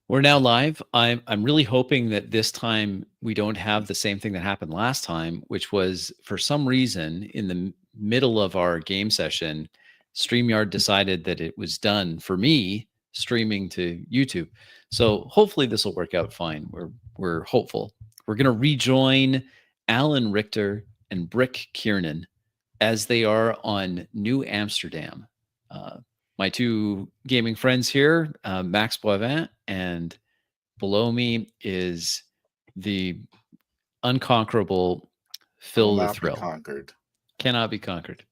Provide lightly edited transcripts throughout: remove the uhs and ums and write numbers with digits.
We're now live. I'm really hoping that this time we don't have the same thing that happened last time, which was for some reason in the middle of our game session, StreamYard decided that it was done for me streaming to YouTube. So hopefully this will work out fine. We're hopeful. We're going to rejoin Alan Richter and Brick Kiernan as they are on New Amsterdam. My two gaming friends here, Max Boivin, and below me is the unconquerable Will Phil the not be Thrill. conquered. Cannot be conquered.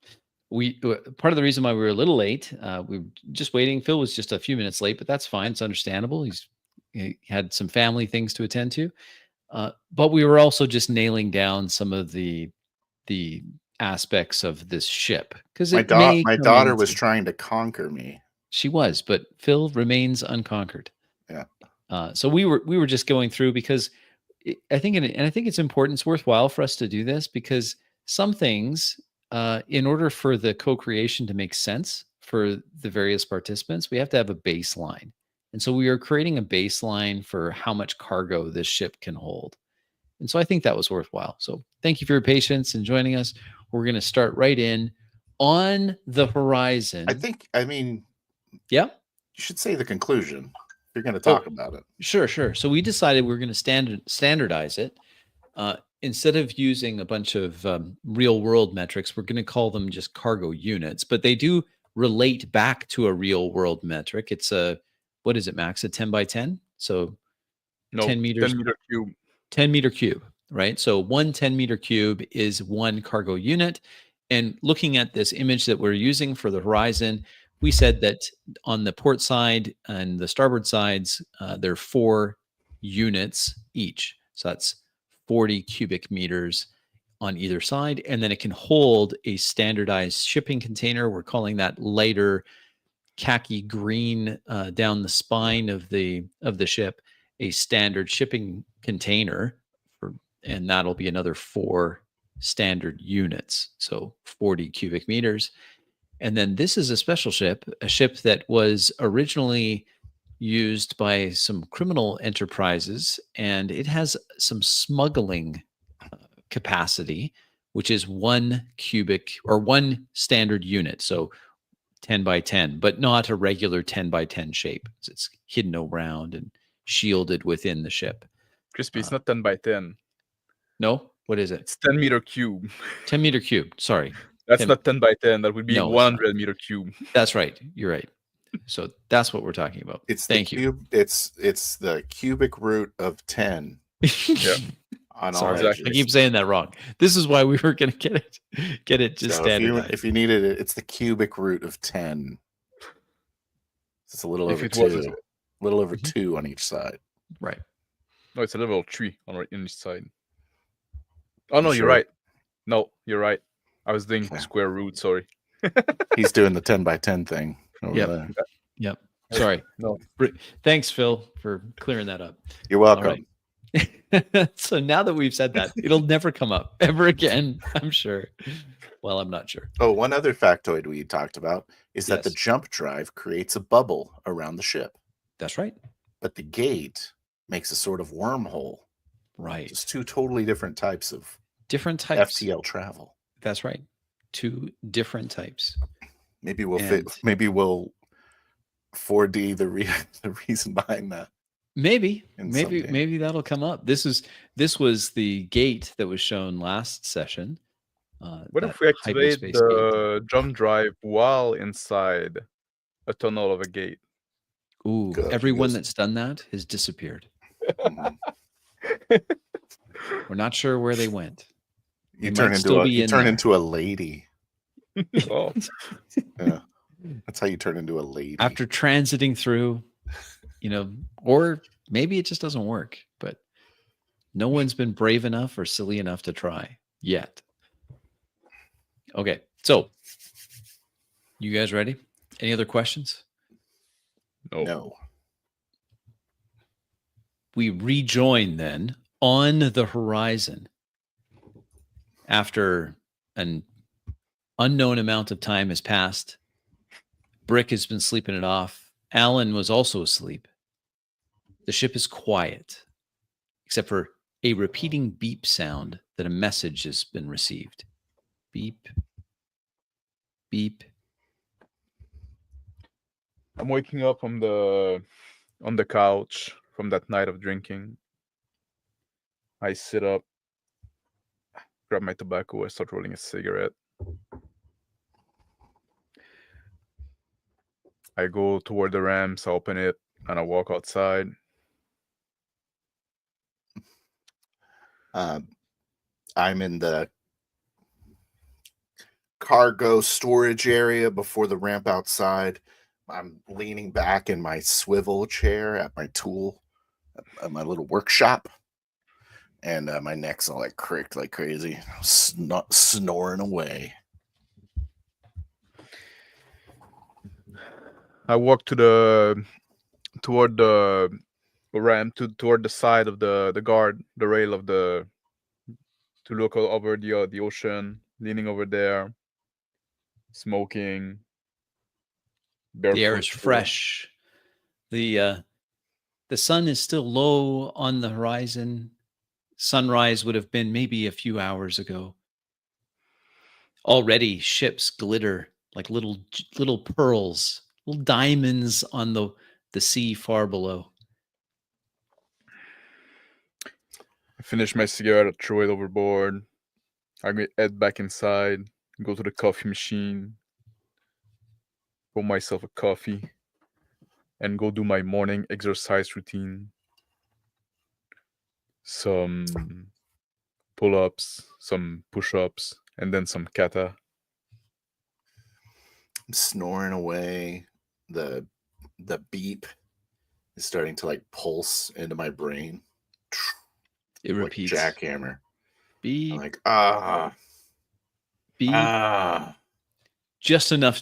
Part of the reason why we were a little late, we were just waiting. Phil was just a few minutes late, but that's fine. It's understandable. He had some family things to attend to, but we were also just nailing down some of the aspects of this ship because My, it may my come daughter was into. trying to conquer me. She was, but Phil remains unconquered. Yeah. So we were just going through because I think, and I think it's important. It's worthwhile for us to do this because some things, in order for the co-creation to make sense for the various participants, we have to have a baseline. And so we are creating a baseline for how much cargo this ship can hold. And so I think that was worthwhile. So thank you for your patience and joining us. We're going to start right in on the horizon. I mean, yeah, you should say the conclusion. You're going to talk about it. Sure. So we decided we're going to standardize it. Instead of using a bunch of real world metrics, we're going to call them just cargo units, but they do relate back to a real world metric. It's what is it, Max? A 10 by 10? So 10 meters. 10 meter cube. 10 meter cube, right? So one 10 meter cube is one cargo unit. And looking at this image that we're using for the horizon, we said that on the port side and the starboard sides, there are 4 units each. So that's 40 cubic meters on either side. And then it can hold a standardized shipping container. We're calling that lighter khaki green down the spine of the ship, a standard shipping container, and that'll be another 4 standard units. So 40 cubic meters. And then this is a special ship, a ship that was originally used by some criminal enterprises, and it has some smuggling capacity, which is 1 cubic or 1 standard unit. So 10 by 10, but not a regular 10 by 10 shape. It's hidden around and shielded within the ship. Crispy, it's not 10 by 10. No? What is it? It's 10 meter cube. 10 meter cube. Sorry. That's not 10 by 10. That would be 100 meter cube. That's right. You're right. So that's what we're talking about. Thank you. It's the cubic root of 10. Yeah. Sorry, exactly. I keep saying that wrong. This is why we were going to get it just standardized. If you needed it, it's the cubic root of 10. It's a little over 2. A little over 2 on each side. Right. No, it's a level 3 on each side. Oh, no, you're right. No, you're right. I was doing square root, sorry. He's doing the 10 by 10 thing. Yep. Sorry. No. Thanks, Phil, for clearing that up. You're welcome. Right. So now that we've said that, it'll never come up ever again, I'm sure. Well, I'm not sure. Oh, one other factoid we talked about is that the jump drive creates a bubble around the ship. That's right. But the gate makes a sort of wormhole. Right. Just 2 totally different types of FTL travel. That's right. 2 different types. Maybe we'll 4D the reason behind that. Maybe that'll come up. This was the gate that was shown last session. What if we activate the jump drive while inside a tunnel of a gate? Ooh, everyone that's done that has disappeared. We're not sure where they went. You turn into a lady. Oh. Yeah. That's how you turn into a lady. After transiting through, or maybe it just doesn't work, but no one's been brave enough or silly enough to try yet. Okay. So you guys ready? Any other questions? No. We rejoin then on the horizon after an unknown amount of time has passed. Brick has been sleeping it off. Alan was also asleep. The ship is quiet, except for a repeating beep sound that a message has been received. Beep, beep. I'm waking up on the couch from that night of drinking. I sit up, grab my tobacco, I start rolling a cigarette. I go toward the ramps, I open it, and I walk outside. I'm in the cargo storage area before the ramp outside. I'm leaning back in my swivel chair at my tool, at my little workshop, and my neck's all like cricked like crazy, snoring away. I walk toward the ramp, toward the side of the guard, the rail of to look over the ocean, leaning over there, smoking. The air is fresh. The sun is still low on the horizon. Sunrise would have been maybe a few hours ago. Already ships glitter like little pearls, little diamonds on the sea far below. I finish my cigarette, I throw it overboard. I head back inside, go to the coffee machine, pour myself a coffee, and go do my morning exercise routine. Some pull-ups, some push-ups, and then some kata. I'm snoring away. The beep is starting to like pulse into my brain. It like repeats. Jackhammer. Beep. I'm like, beep. Just enough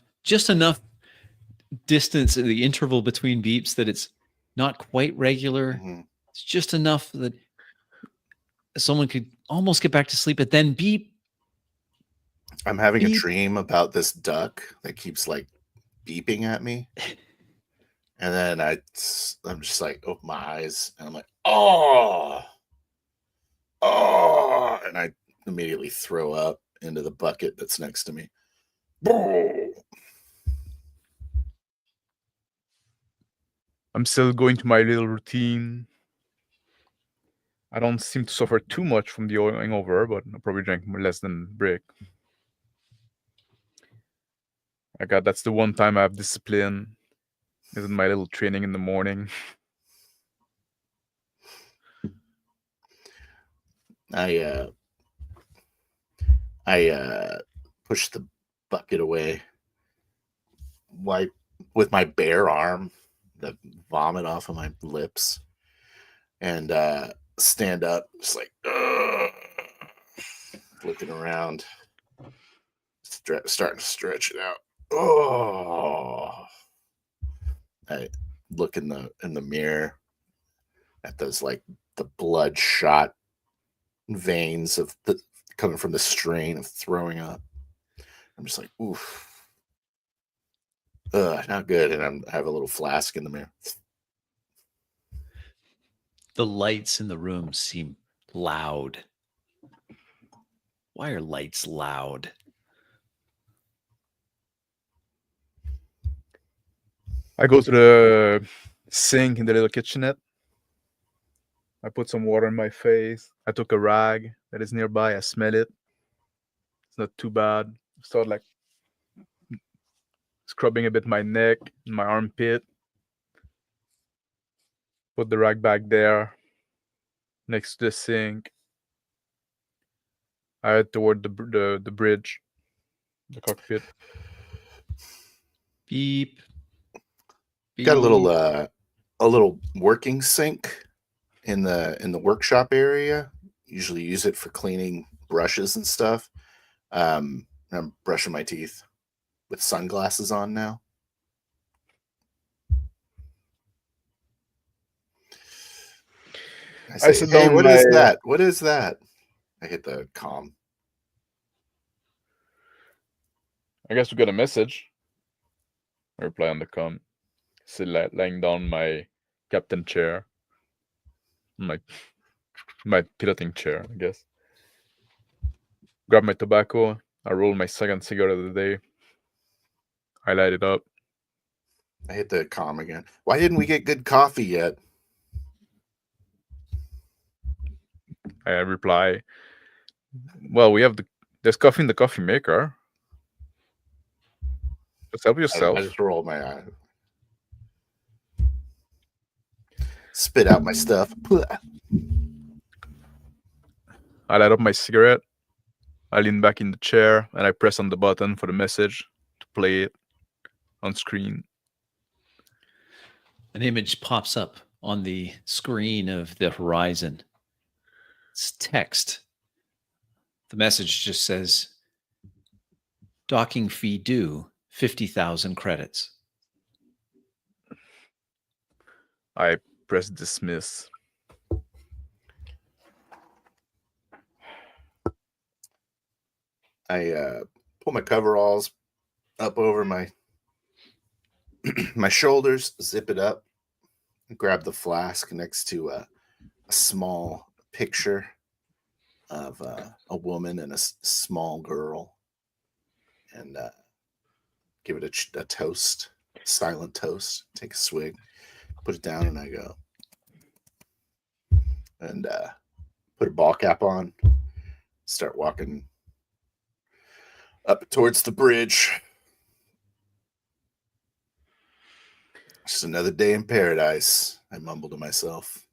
distance in the interval between beeps that it's not quite regular. Mm-hmm. It's just enough that someone could almost get back to sleep, but then beep. I'm having a dream about this duck that keeps like beeping at me. And then I'm just like, open my eyes and I'm like, oh, and I immediately throw up into the bucket that's next to me. I'm still going to my little routine. I don't seem to suffer too much from the hangover, but I probably drank less than a brick. That's the one time I have discipline. Is in my little training in the morning. I push the bucket away, wipe with my bare arm the vomit off of my lips, and stand up, just like looking around, starting to stretch it out. Oh, I look in the mirror at those like the bloodshot veins of coming from the strain of throwing up. I'm just like, oof. Not good. And I have a little flask in the mirror. The lights in the room seem loud. Why are lights loud? I go to the sink in the little kitchenette. I put some water in my face. I took a rag that is nearby. I smell it. It's not too bad. I start like scrubbing a bit my neck and my armpit. Put the rag back there next to the sink. I head toward the bridge, the cockpit. Beep. Got a little working sink in the workshop area. Usually use it for cleaning brushes and stuff. I'm brushing my teeth with sunglasses on now. I say, hey, what is that? What is that? I hit the comm. I guess we got a message. I reply on the comm. Still laying down my captain chair. my piloting chair, I guess. Grab my tobacco. I roll my second cigarette of the day. I light it up. I hit the comm again. Why didn't we get good coffee yet? I reply, well, there's coffee in the coffee maker. Just help yourself. I just rolled my eye. Spit out my stuff. I light up my cigarette. I lean back in the chair and I press on the button for the message to play it on screen. An image pops up on the screen of the horizon. It's text. The message just says, docking fee due, 50,000 credits. I press dismiss. I pull my coveralls up over my my shoulders, zip it up, grab the flask next to a small picture of a woman and a small girl, and give it a toast, silent toast. Take a swig, put it down, and I go and put a ball cap on, start walking up towards the bridge. Just another day in paradise, I mumble to myself.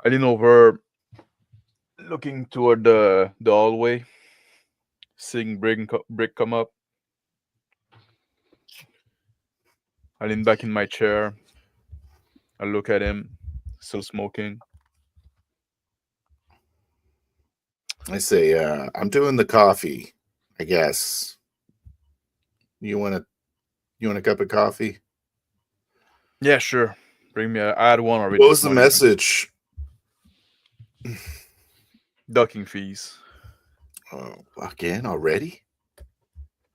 I lean over, looking toward the hallway, seeing Brick come up. I lean back in my chair. I look at him, still smoking. I say, I'm doing the coffee, I guess. You want a cup of coffee? Yeah, sure. Bring me. I had one already. What was the message? Docking fees. Oh, again already?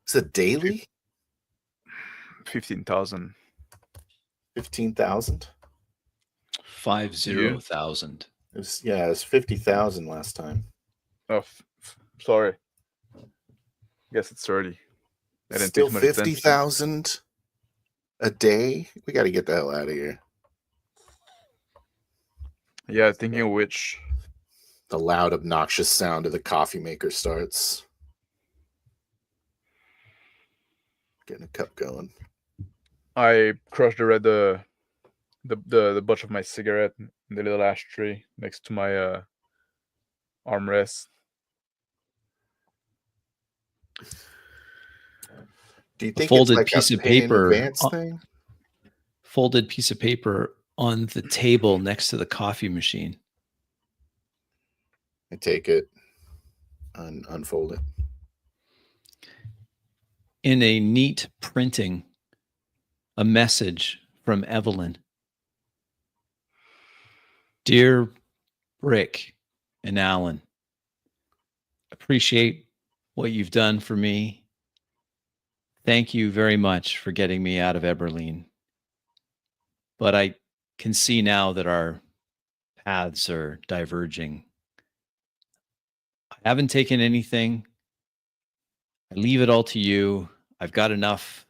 Is it daily? 15,000. 15,000? 50,000. It was 50,000 last time. Oh, sorry. Guess it's 30. I didn't Still pay too much attention. 50,000 a day? We got to get the hell out of here. Yeah, thinking of which, the loud, obnoxious sound of the coffee maker starts. Getting a cup going. I crushed the butt of my cigarette in the little ashtray next to my armrest. Do you think folded it's like piece a of pay in paper advance thing? Folded piece of paper on the table next to the coffee machine. I take it and unfold it. In a neat printing, a message from Evelyn. Dear Rick and Alan, appreciate what you've done for me. Thank you very much for getting me out of Eberlein. But I can see now that our paths are diverging. I haven't taken anything. I leave it all to you. I've got enough.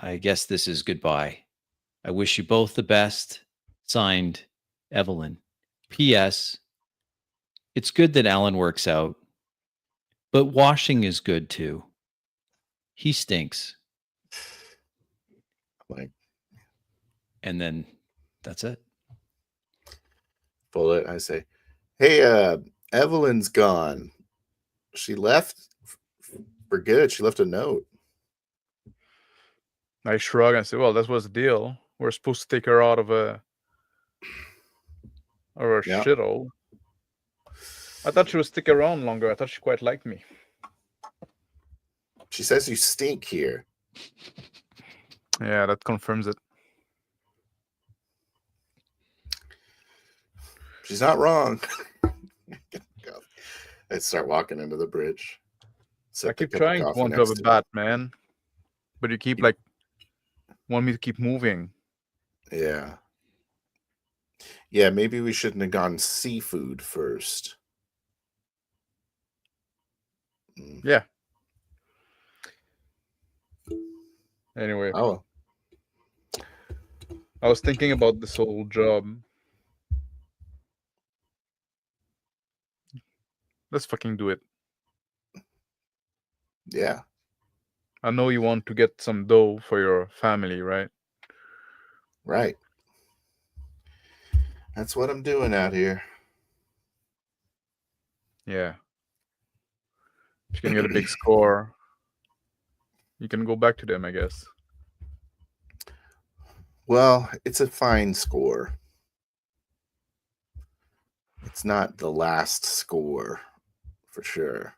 I guess this is goodbye. I wish you both the best. Signed, Evelyn. P.S. It's good that Alan works out, but washing is good too. He stinks. Like, and then that's it. Pull it. I say, hey, Evelyn's gone. She left for good. She left a note. I shrug and say, well, that was the deal. We're supposed to take her out of a shithole. I thought she would stick around longer. I thought she quite liked me. She says you stink here. Yeah, that confirms it. She's not wrong. I start walking into the bridge. I keep trying to want to have a bat, man. But you keep want me to keep moving. Yeah. Yeah, maybe we shouldn't have gone seafood first. Yeah. Anyway, Oh, I was thinking about this whole job. Let's fucking do it. yeah. I know you want to get some dough for your family, right? Right. That's what I'm doing out here. Yeah. If you can get a big score, you can go back to them, I guess. Well, it's a fine score. It's not the last score, for sure.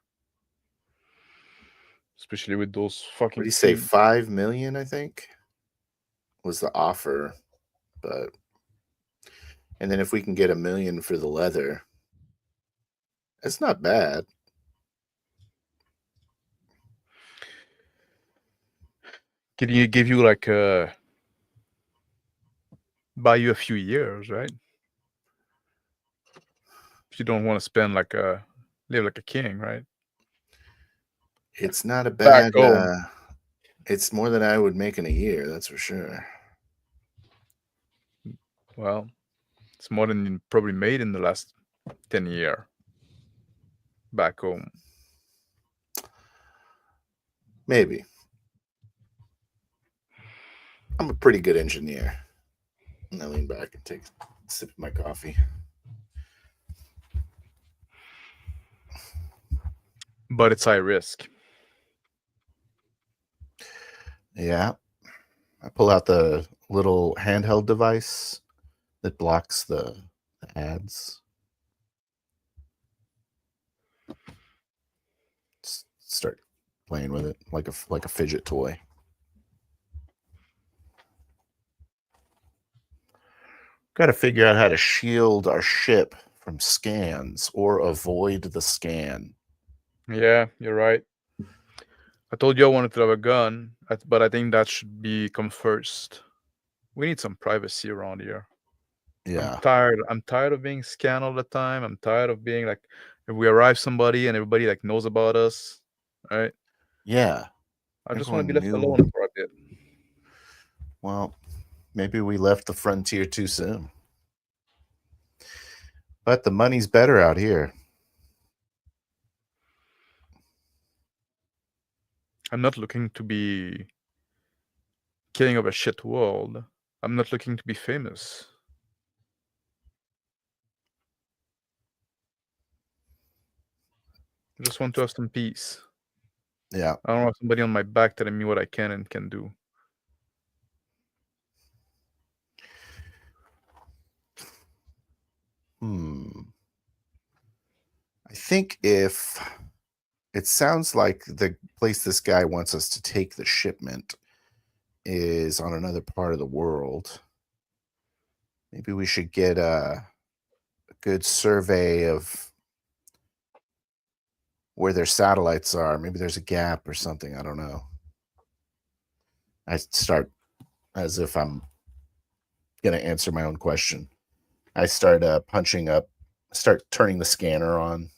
Especially with those What fucking do you say? feet. 5 million, I think, was the offer. But and then if we can get $1 million for the leather, it's not bad. Can you give you like buy you a few years, right? If you don't want to spend like live like a king, right? It's not a Back bad. home. It's more than I would make in a year. That's for sure. Well, it's more than you probably made in the last 10 years back home. Maybe. I'm a pretty good engineer. And I lean back and take a sip of my coffee. But it's high risk. Yeah. I pull out the little handheld device that blocks the ads. Start playing with it like a fidget toy. Got to figure out how to shield our ship from scans or avoid the scan. Yeah, you're right. I told you I wanted to have a gun, but I think that should come first. We need some privacy around here. Yeah. I'm tired of being scanned all the time. I'm tired of being like, if we arrive somebody and everybody like knows about us, right? Yeah. I just want to Everyone be left knew. alone for a bit. Well, maybe we left the frontier too soon. But the money's better out here. I'm not looking to be king of a shit world. I'm not looking to be famous. I just want to have some peace. Yeah. I don't want somebody on my back telling me what I can and can do. I think if it sounds like the place this guy wants us to take the shipment is on another part of the world, maybe we should get a good survey of where their satellites are. Maybe there's a gap or something. I don't know. I start as if I'm going to answer my own question. I start start turning the scanner on,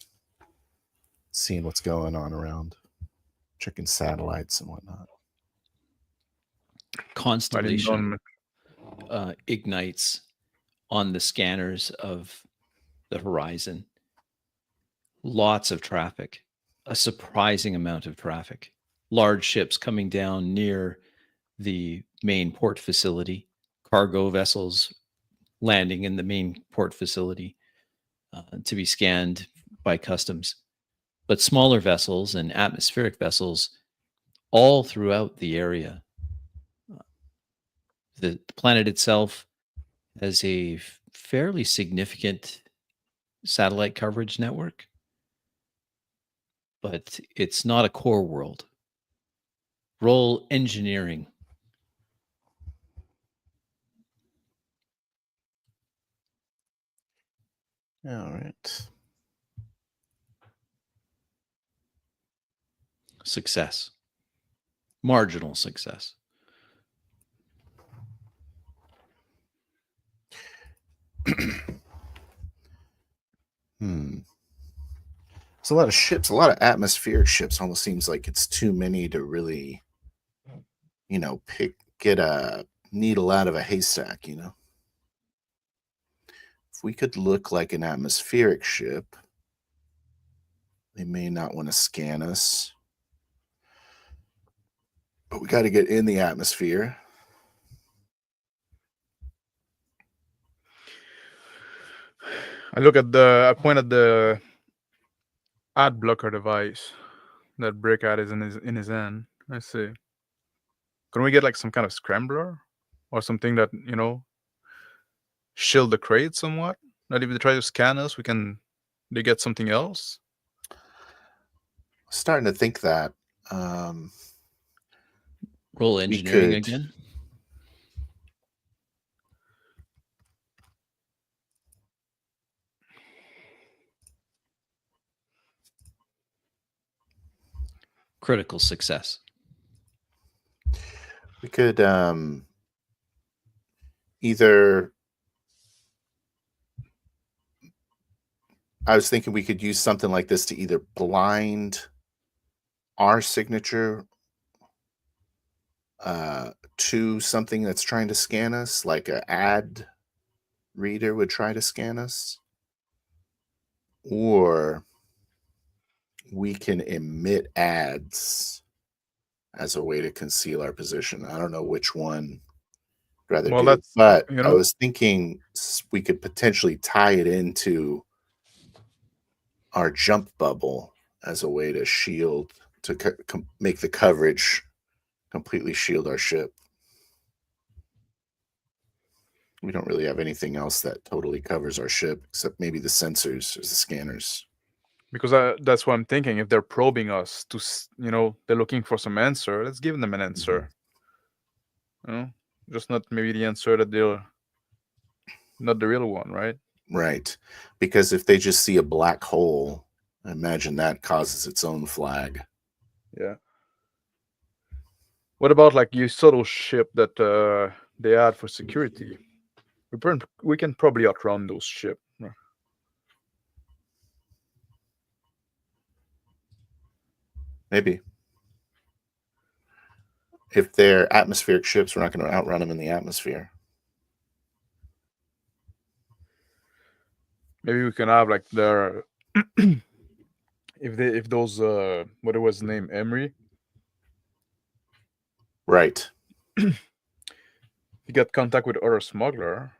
seeing what's going on around, checking satellites and whatnot. Constellation ignites on the scanners of the horizon. Lots of traffic, a surprising amount of traffic. Large ships coming down near the main port facility, cargo vessels landing in the main port facility to be scanned by customs. But smaller vessels and atmospheric vessels all throughout the area. The planet itself has a fairly significant satellite coverage network, but it's not a core world. Roll engineering. All right. Success. Marginal success. There's a lot of ships, a lot of atmospheric ships. Almost seems like it's too many to really, get a needle out of a haystack. If we could look like an atmospheric ship, they may not want to scan us. But we got to get in the atmosphere. I point at the ad blocker device that Brickad is in his hand. I see. Can we get like some kind of scrambler or something that shield the crate somewhat? That if they try to scan us, they get something else. Starting to think that. Roll engineering could- again. Critical success. We could either. I was thinking we could use something like this to either blind our signature to something that's trying to scan us, like an ad reader would try to scan us, or we can emit ads as a way to conceal our position. I don't know which one I'd rather do, but I was thinking we could potentially tie it into our jump bubble as a way to shield, to make the coverage completely shield our ship. We don't really have anything else that totally covers our ship except maybe the sensors or the scanners. Because that's what I'm thinking. If they're probing us to, they're looking for some answer, let's give them an answer. Just not maybe the answer that they're not the real one, right? Right. Because if they just see a black hole, I imagine that causes its own flag. Yeah. What about like your subtle ship that they add for security? We can probably outrun those ships. Maybe. If they're atmospheric ships, we're not going to outrun them in the atmosphere. Maybe we can have like their if those what was his name, Emery. Right. If you get contact with other smuggler,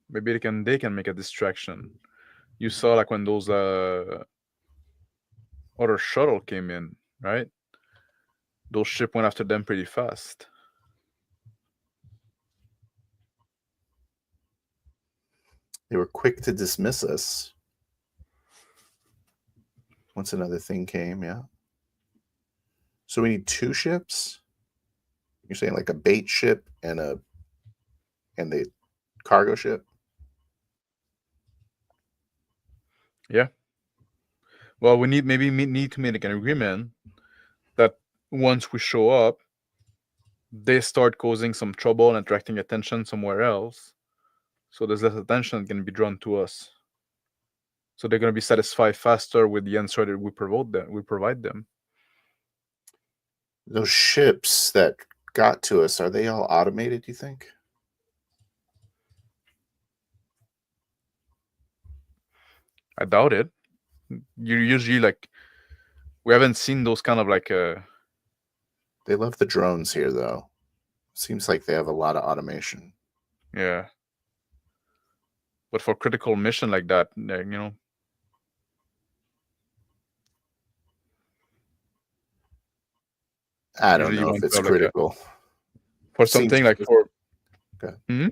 maybe they can make a distraction. You saw like when those other shuttle came in, right? Those ship went after them pretty fast. They were quick to dismiss us. Once another thing came, yeah. So we need two ships? You're saying like a bait ship and the cargo ship? Yeah. Well, we need to make an agreement that once we show up, they start causing some trouble and attracting attention somewhere else. So there's less attention going to be drawn to us. So they're going to be satisfied faster with the answer that we provide them. Those ships that got to us, are they all automated, do you think? I doubt it. You usually we haven't seen those kind of They love the drones here, though. Seems like they have a lot of automation. Yeah. But for critical mission like that, I don't know if it's critical. For something like for... Okay. Mm-hmm.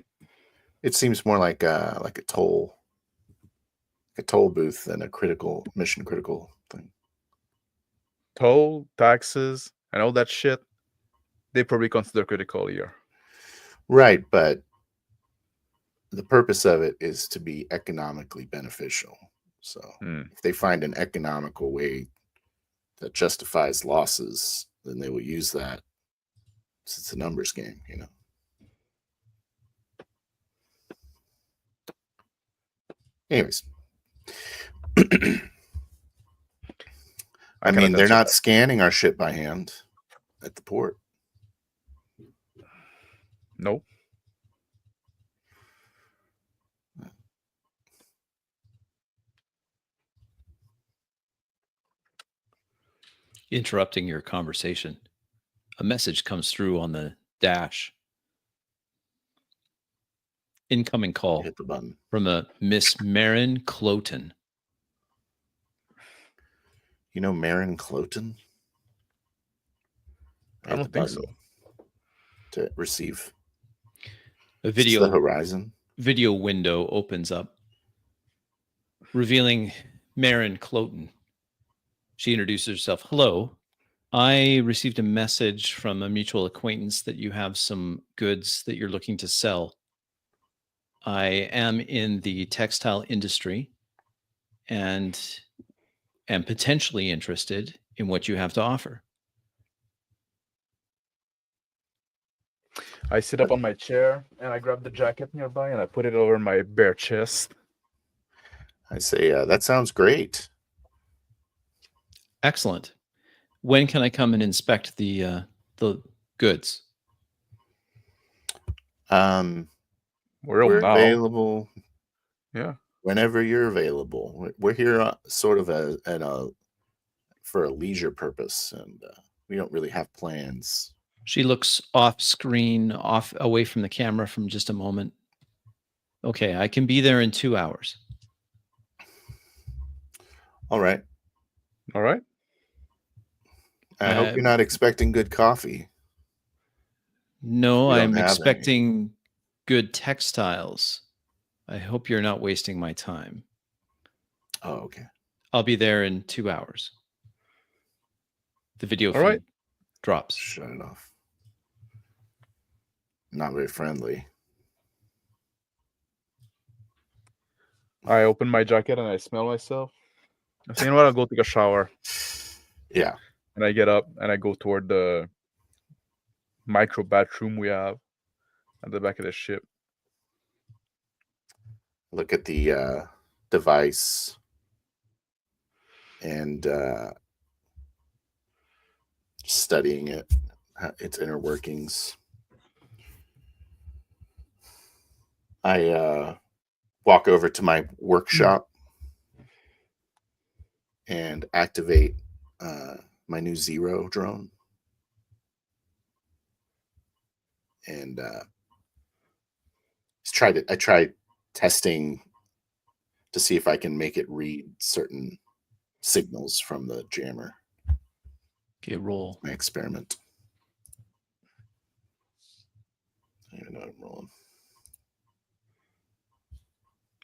It seems more like a toll booth than a mission critical thing. Toll, taxes, and all that shit, they probably consider critical here. Right, but the purpose of it is to be economically beneficial. So if they find an economical way that justifies losses, then they will use that. It's a numbers game, Anyways, I I cannot mean, they're answer not that. scanning our ship by hand at the port. No. Interrupting your conversation, a message comes through on the dash. Incoming call Hit the button. from a Miss Marin Cloten. You know Marin Cloten? I don't think so. To receive. A Is this the Horizon video window opens up, revealing Marin Cloten. She introduces herself. Hello. I received a message from a mutual acquaintance that you have some goods that you're looking to sell. I am in the textile industry and am potentially interested in what you have to offer. I sit up on my chair and I grab the jacket nearby and I put it over my bare chest. I say, that sounds great. Excellent. When can I come and inspect the goods? We're now available. Yeah. Whenever you're available. We're here sort of for a leisure purpose, and we don't really have plans. She looks off screen, away from the camera from just a moment. Okay, I can be there in 2 hours. All right. All right. I hope you're not expecting good coffee. No, I'm expecting good textiles. I hope you're not wasting my time. Oh, okay. I'll be there in 2 hours. The video All right. drops. Shut it off. Not very friendly. I open my jacket and I smell myself. I say, you know what? I'll go take a shower. Yeah. And I get up and I go toward the micro bathroom we have at the back of the ship. Look at the device and studying it, its inner workings. I walk over to my workshop and activate my new Zero drone. And I tried testing to see if I can make it read certain signals from the jammer. Okay, roll. My experiment. I don't even know what I'm rolling.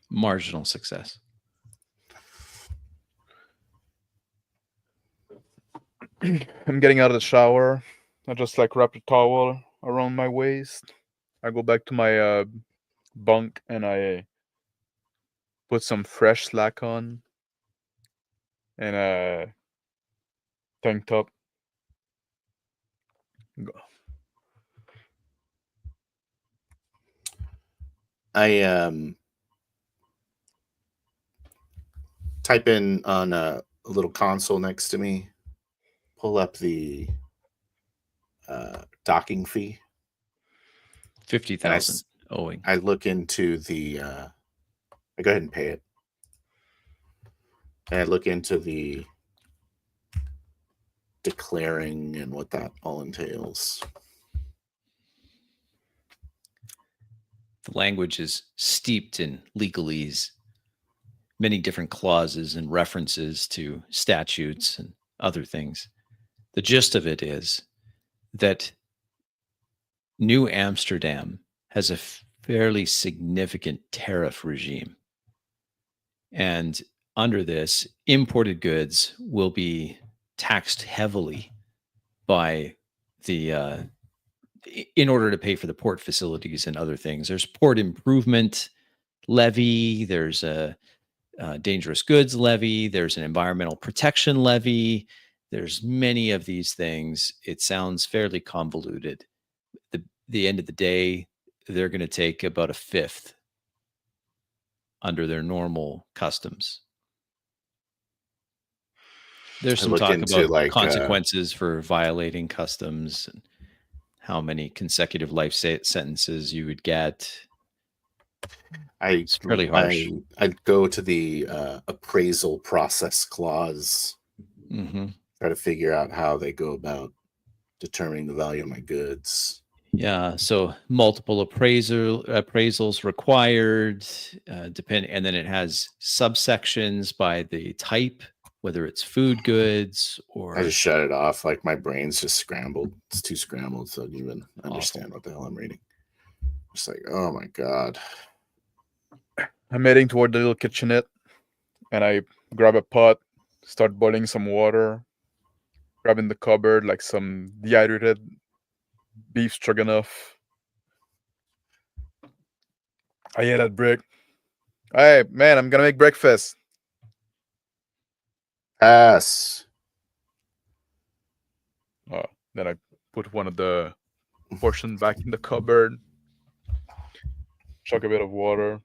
Marginal success. I'm getting out of the shower. I just wrap a towel around my waist. I go back to my bunk and I put some fresh slack on and a tank top. I type in on a little console next to me, pull up the docking fee. 50,000 owing. I look into the I go ahead and pay it. And I look into the declaring and what that all entails. The language is steeped in legalese, many different clauses and references to statutes and other things. The gist of it is that New Amsterdam has a fairly significant tariff regime. And under this, imported goods will be taxed heavily by the in order to pay for the port facilities and other things. There's port improvement levy, there's a dangerous goods levy, there's an environmental protection levy, there's many of these things. It sounds fairly convoluted. The end of the day, they're going to take about a fifth under their normal customs. There's I some look talk into about like consequences for violating customs and how many consecutive life sentences you would get. It's fairly harsh. I'd go to the appraisal process clause, Hmm. try to figure out how they go about determining the value of my goods. Yeah, so multiple appraisals required, and then it has subsections by the type, whether it's food goods I just or shut it off. Like my brain's just scrambled. It's too scrambled, so I don't even awful. understand what the hell I'm reading. Just like, oh my god. I'm heading toward the little kitchenette, and I grab a pot, start boiling some water, grab in the cupboard like some dehydrated beef stroganoff. I hear that brick. Hey, man, I'm gonna make breakfast. Pass. Then I put one of the portion back in the cupboard, chuck a bit of water.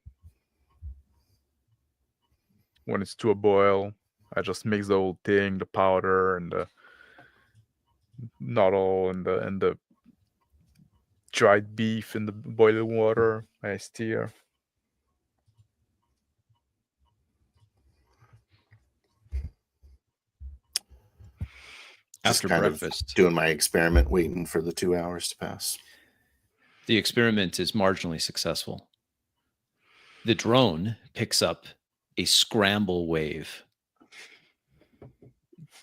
When it's to a boil, I just mix the whole thing, the powder and the noddle and the dried beef in the boiling water. I stir. Just After kind breakfast. of doing my experiment, waiting for the 2 hours to pass. The experiment is marginally successful. The drone picks up a scramble wave,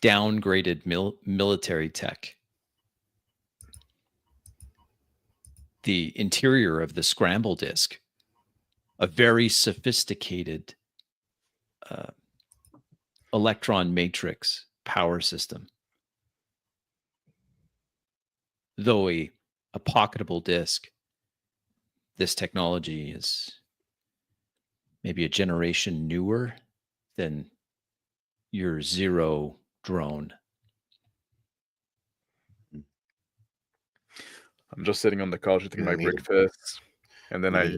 downgraded military tech. The interior of the scramble disk, a very sophisticated electron matrix power system. Though a pocketable disk, this technology is maybe a generation newer than your Zero drone. I'm just sitting on the couch eating my breakfast, and then I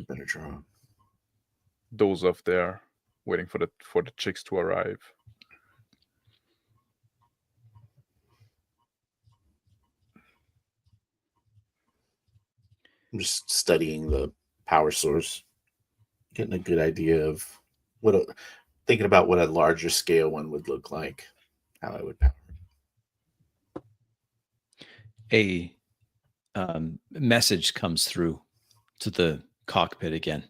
doze off there, waiting for the chicks to arrive. I'm just studying the power source, getting a good idea of thinking about what a larger scale one would look like, how I would power A it. message comes through to the cockpit again.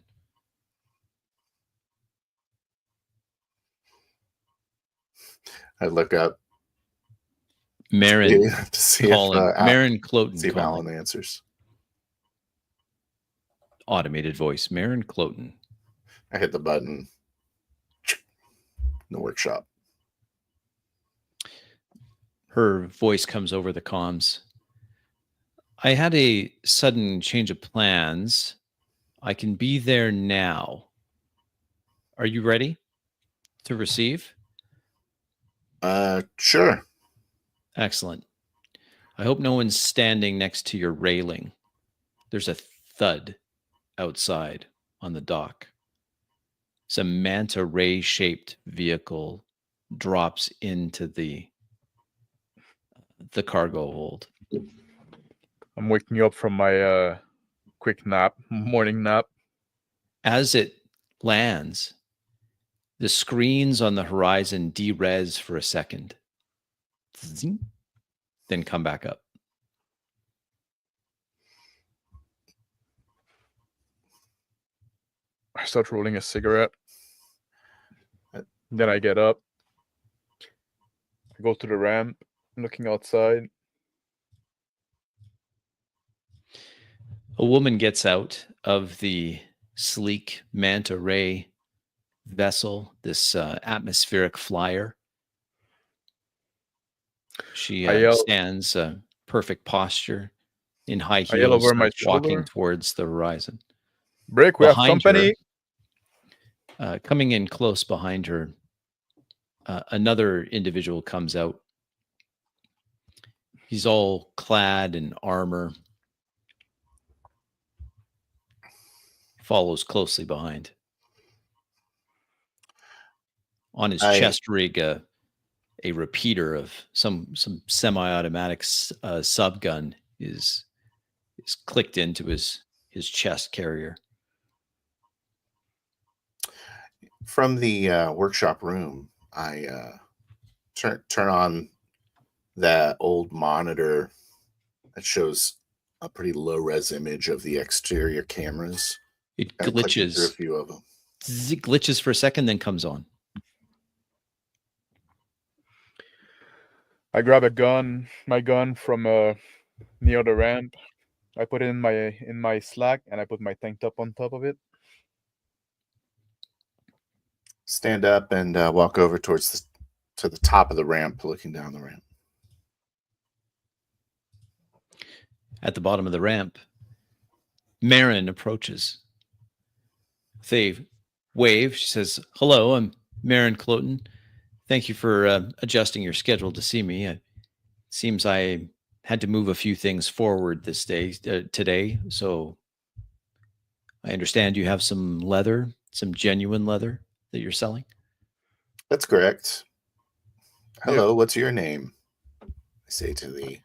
I look up. Marin to see calling. if Marin Cloten see if calling. Alan answers. Automated voice. Marin Cloten. I hit the button. In the workshop. Her voice comes over the comms. I had a sudden change of plans. I can be there now. Are you ready to receive? Sure. Excellent. I hope no one's standing next to your railing. There's a thud outside on the dock. Some manta ray shaped vehicle drops into the cargo hold. I'm waking up from my quick nap, morning nap. As it lands, the screens on the horizon de-res for a second, then come back up. I start rolling a cigarette. Then I get up. I go to the ramp, looking outside. A woman gets out of the sleek manta ray vessel, this atmospheric flyer. She stands perfect posture in high heels, I yell over my walking shoulder towards the horizon. Break, we have company. Coming in close behind her, another individual comes out. He's all clad in armor. Follows closely behind. on his chest rig a repeater of some semi-automatic sub gun is clicked into his chest carrier. From the workshop room, I turn on that old monitor that shows a pretty low res image of the exterior cameras. It Kinda clicking through a glitches. few of them. It glitches for a second, then comes on. I grab my gun from near the ramp. I put it in my slack, and I put my tank top on top of it. Stand up and walk over towards to the top of the ramp, looking down the ramp. At the bottom of the ramp, Marin approaches. They wave. She says, "Hello, I'm Marin Cloten. Thank you for adjusting your schedule to see me. It seems I had to move a few things forward today. So I understand you have some leather, some genuine leather that you're selling." That's correct. Hello, Yeah. what's your name? I say to the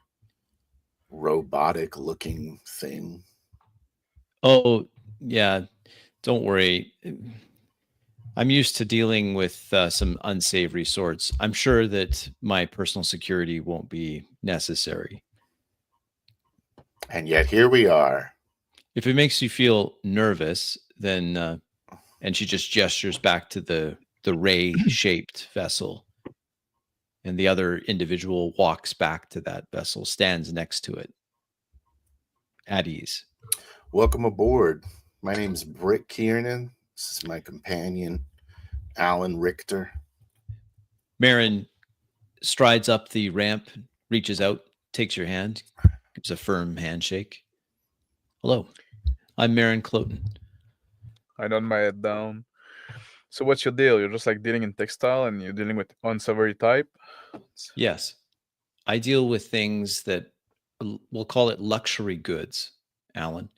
robotic-looking thing. Oh, yeah. Don't worry. I'm used to dealing with some unsavory sorts. I'm sure that my personal security won't be necessary. And yet here we are. If it makes you feel nervous, then and she just gestures back to the ray-shaped vessel, and the other individual walks back to that vessel, stands next to it, at ease. Welcome aboard. My name's Britt Kiernan. This is my companion, Alan Richter. Marin strides up the ramp, reaches out, takes your hand, gives a firm handshake. "Hello, I'm Marin Cloten." I nod my head down. So what's your deal? You're just like dealing in textile, and you're dealing with unsavory type? Yes, I deal with things that we'll call it luxury goods, Alan.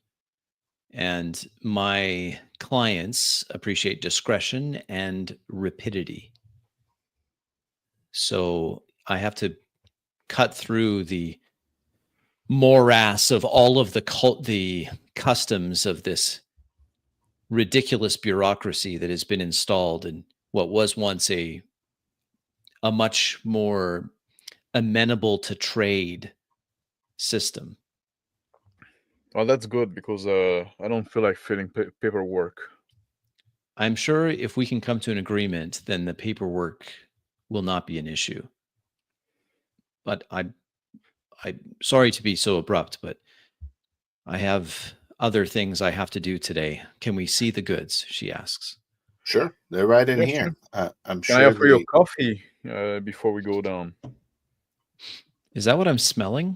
And my clients appreciate discretion and rapidity. So I have to cut through the morass of all of the customs of this ridiculous bureaucracy that has been installed in what was once a much more amenable to trade system. Well, that's good, because I don't feel like filling paperwork. I'm sure if we can come to an agreement, then the paperwork will not be an issue. But I'm sorry to be so abrupt, but I have other things I have to do today. Can we see the goods? She asks. Sure, they're right in Yeah, here. sure. I'm Can I sure offer you a coffee before we go down? Is that what I'm smelling?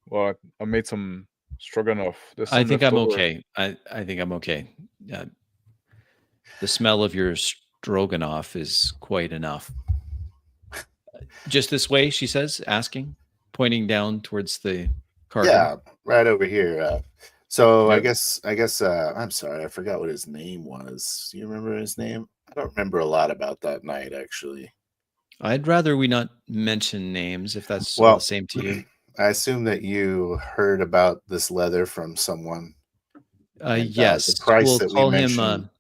Well, I made some stroganoff. There's I some think I'm left over. okay. I think I'm okay. The smell of your stroganoff is quite enough. Just this way, she says, asking, pointing down towards the cargo. Yeah, right over here. So Yep. I guess I'm sorry, I forgot what his name was. Do you remember his name? I don't remember a lot about that night, actually. I'd rather we not mention names if that's all Well, the same to you. I assume that you heard about this leather from someone. And, Yes, the price we'll that we call him. mentioned.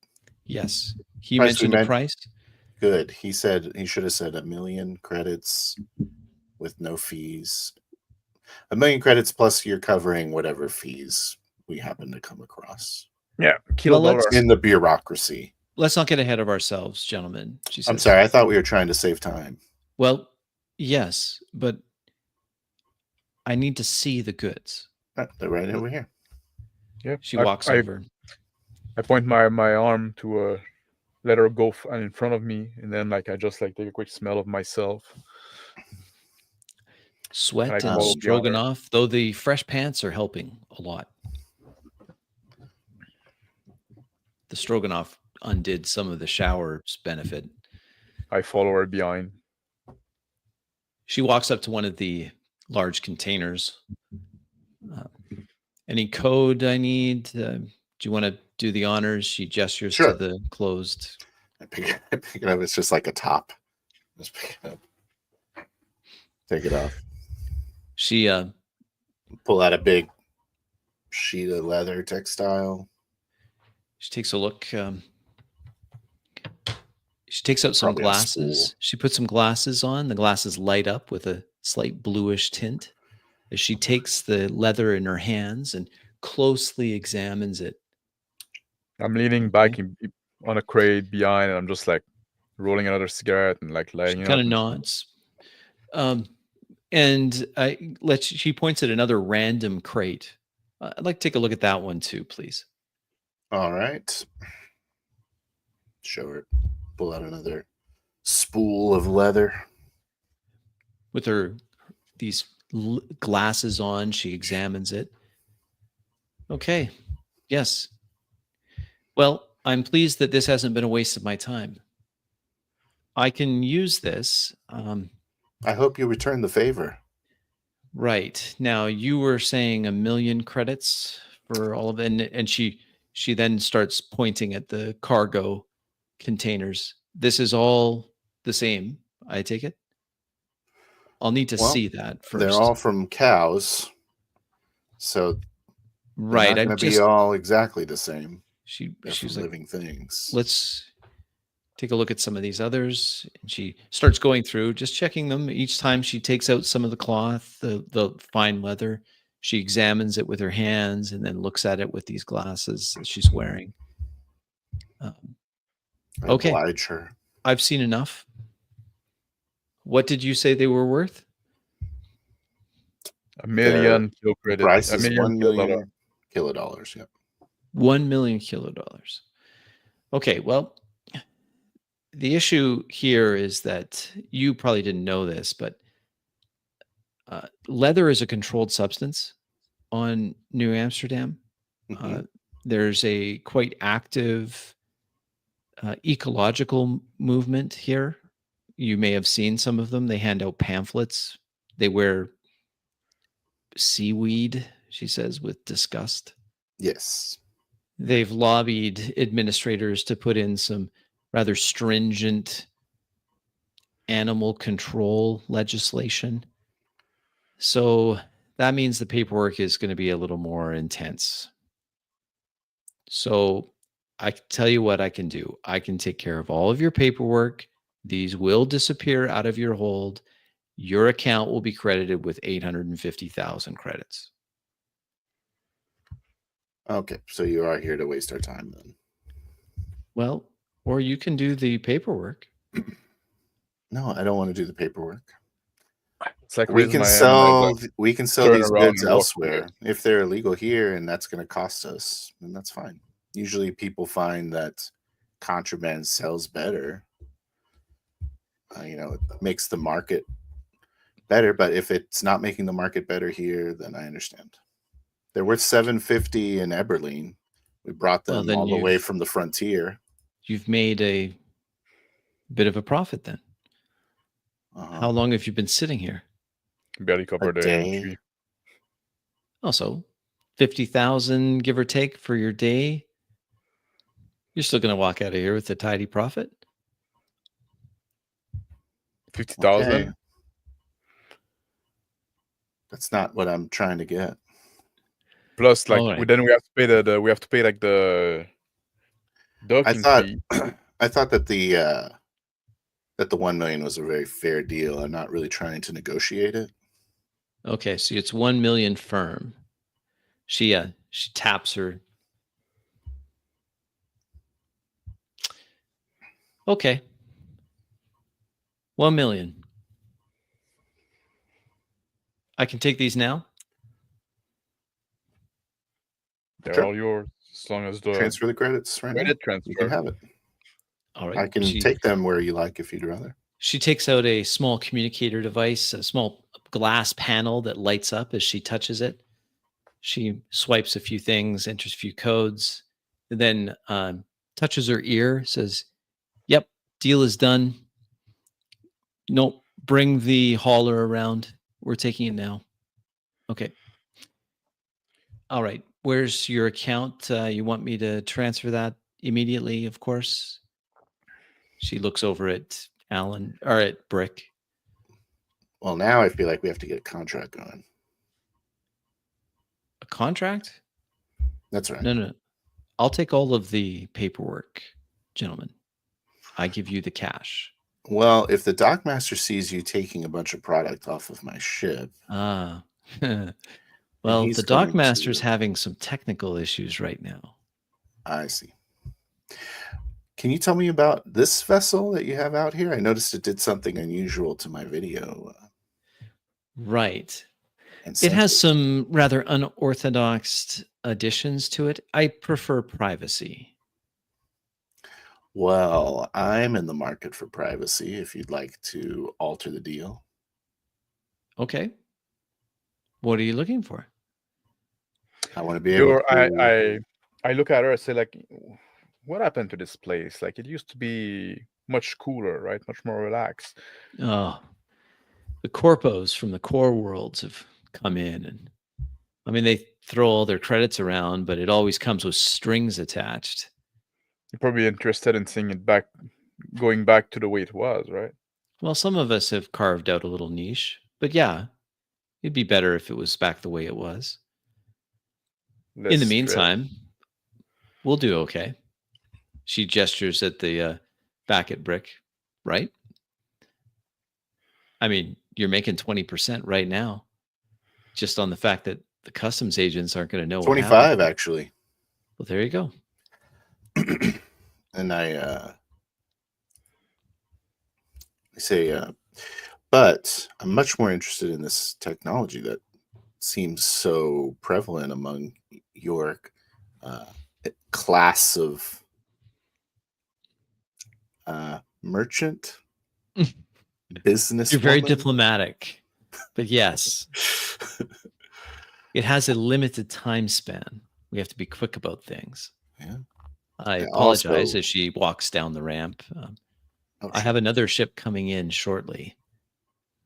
Yes, he Price we mentioned a meant- price. Good. He said he should have said 1 million credits with no fees. 1 million credits plus you're covering whatever fees we happen to come across Yeah, kilo Well, dollar. in the bureaucracy. Let's not get ahead of ourselves, gentlemen. She says. I'm sorry. I thought we were trying to save time. Well, yes, but I need to see the goods. They're right over here. Yeah. She walks over. I point my arm to let her go in front of me, and then like I just like take a quick smell of myself. Sweat I and follow behind her. stroganoff, though the fresh pants are helping a lot. The stroganoff undid some of the shower's benefit. I follow her behind. She walks up to one of the large containers. Any code I need? Do you want to do the honors? She gestures Sure. to the closed I pick it up. It's just like a top. Just pick it up. Take it off. She Pull out a big sheet of leather textile. she takes a look. She takes out some Probably a glasses. spool. She puts some glasses on. The glasses light up with a slight bluish tint as she takes the leather in her hands and closely examines it. I'm leaning back on a crate behind, and I'm just like rolling another cigarette and like lighting She it kind up. of nods. And she points at another random crate. I'd like to take a look at that one too, please. All right. Show her. Pull out another spool of leather. With her these glasses on, she examines it. Okay. Yes. Well, I'm pleased that this hasn't been a waste of my time. I can use this. I hope you return the favor. Right. Now, you were saying 1 million credits for all of it, and she then starts pointing at the cargo containers. This is all the same, I take it? I'll need to see that first. They're all from cows, so right. they're not going to be all exactly the same. She's like, living things. Let's take a look at some of these others. And she starts going through, just checking them. Each time she takes out some of the cloth, the fine leather, she examines it with her hands and then looks at it with these glasses that she's wearing. Okay. Oblige her. I've seen enough. What did you say they were worth? 1 million kilo credit. Price is 1 million kilodollars. Yep. 1 million kilodollars. Okay, well, the issue here is that you probably didn't know this, but leather is a controlled substance on New Amsterdam. There's a quite active ecological movement here. You may have seen some of them. They hand out pamphlets. They wear seaweed, she says, with disgust. Yes. They've lobbied administrators to put in some rather stringent animal control legislation. So that means the paperwork is going to be a little more intense. So I can tell you what I can do. I can take care of all of your paperwork. These will disappear out of your hold. Your account will be credited with 850,000 credits. Okay, so you are here to waste our time then. Well, or you can do the paperwork. No, I don't want to do the paperwork. It's like we can sell these goods elsewhere if they're illegal here, and that's going to cost us, and that's fine. Usually people find that contraband sells better. It makes the market better, but if it's not making the market better here, then I understand. They're worth $750 in Eberlein. We brought them all the way from the frontier. You've made a bit of a profit then. How long have you been sitting here? Barely covered the entry. Also, 50,000 give or take for your day. You're still going to walk out of here with a tidy profit. 50,000. Okay. That's not what I'm trying to get. Plus, like, then we have to pay the docking fee. I thought that the 1 million was a very fair deal. I'm not really trying to negotiate it. Okay, so it's 1 million firm. She taps her. Okay. 1 million. I can take these now. They're all yours, as long as the transfer the credits right now. Transfer. You can have it. All right. I can take them where you like if you'd rather. She takes out a small communicator device, a small glass panel that lights up as she touches it. She swipes a few things, enters a few codes, and then touches her ear, says, "Yep, deal is done. Nope, bring the hauler around. We're taking it now." Okay. All right. Where's your account? You want me to transfer that immediately, of course? She looks over at Alan or at Brick. Well, now I feel like we have to get a contract going. A contract? That's right. No. I'll take all of the paperwork, gentlemen. I give you the cash. Well, if the dockmaster sees you taking a bunch of product off of my ship, Ah. Well, he's the going dockmaster's to- having some technical issues right now. I see. Can you tell me about this vessel that you have out here? I noticed it did something unusual to my video. Right. And It has sensors. some rather unorthodox additions to it. I prefer privacy. Well, I'm in the market for privacy if you'd like to alter the deal. Okay. What are you looking for? I want to be able You're, to. I look at her and say, like, what happened to this place? Like, it used to be much cooler, right? Much more relaxed. Oh, the corpos from the core worlds have come in, and I mean, they throw all their credits around, but it always comes with strings attached. You're probably interested in seeing it back, going back to the way it was, right? Well, some of us have carved out a little niche, but yeah, it'd be better if it was back the way it was. In the Less stress. meantime, we'll do okay. She gestures at the back at Brick, right? I mean, you're making 20% right now, just on the fact that the customs agents aren't going to know what 25, happened. actually. Well, there you go. And I say, but I'm much more interested in this technology that seems so prevalent among your class of merchant business. You're very diplomatic, but yes, it has a limited time span. We have to be quick about things. Yeah. I apologize as she walks down the ramp. I have another ship coming in shortly.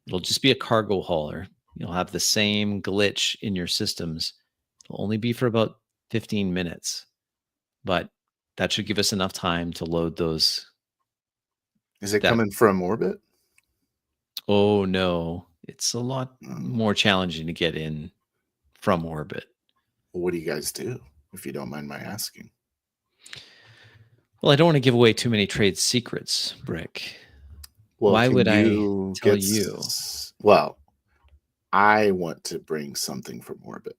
It'll just be a cargo hauler. You'll have the same glitch in your systems. It'll only be for about 15 minutes, but that should give us enough time to load those. Is it coming from orbit? Oh, no. It's a lot more challenging to get in from orbit. Well, what do you guys do, if you don't mind my asking? Well, I don't want to give away too many trade secrets, Brick. Well, why would I tell get you? Well, I want to bring something from orbit.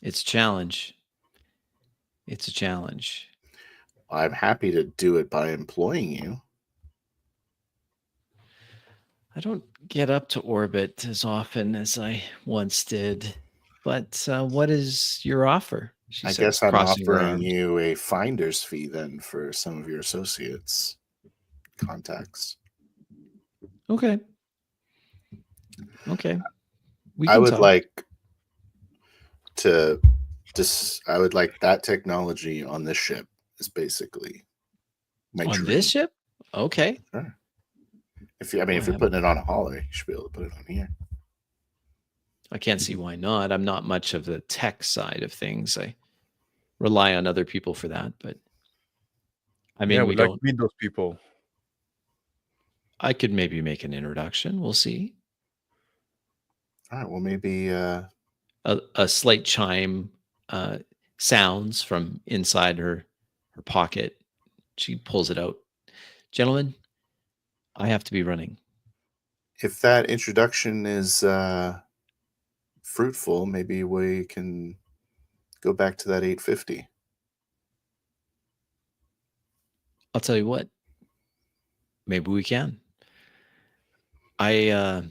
It's a challenge. It's a challenge. I'm happy to do it by employing you. I don't get up to orbit as often as I once did. But what is your offer? She I says, guess I'm crossing her offering arms. you a finder's fee then for some of your associates' contacts. Okay. Okay. I would like to I would like that technology on this ship is basically my on dream. this ship? Okay. Sure. If you're putting it on a hauler, you should be able to put it on here. I can't see why not. I'm not much of the tech side of things. I rely on other people for that, but I mean, we'd like to meet those people. I could maybe make an introduction. We'll see. All right. Well, maybe a slight chime sounds from inside her pocket. She pulls it out. Gentlemen, I have to be running. If that introduction is fruitful, maybe we can go back to that 850. I'll tell you what. Maybe we can. I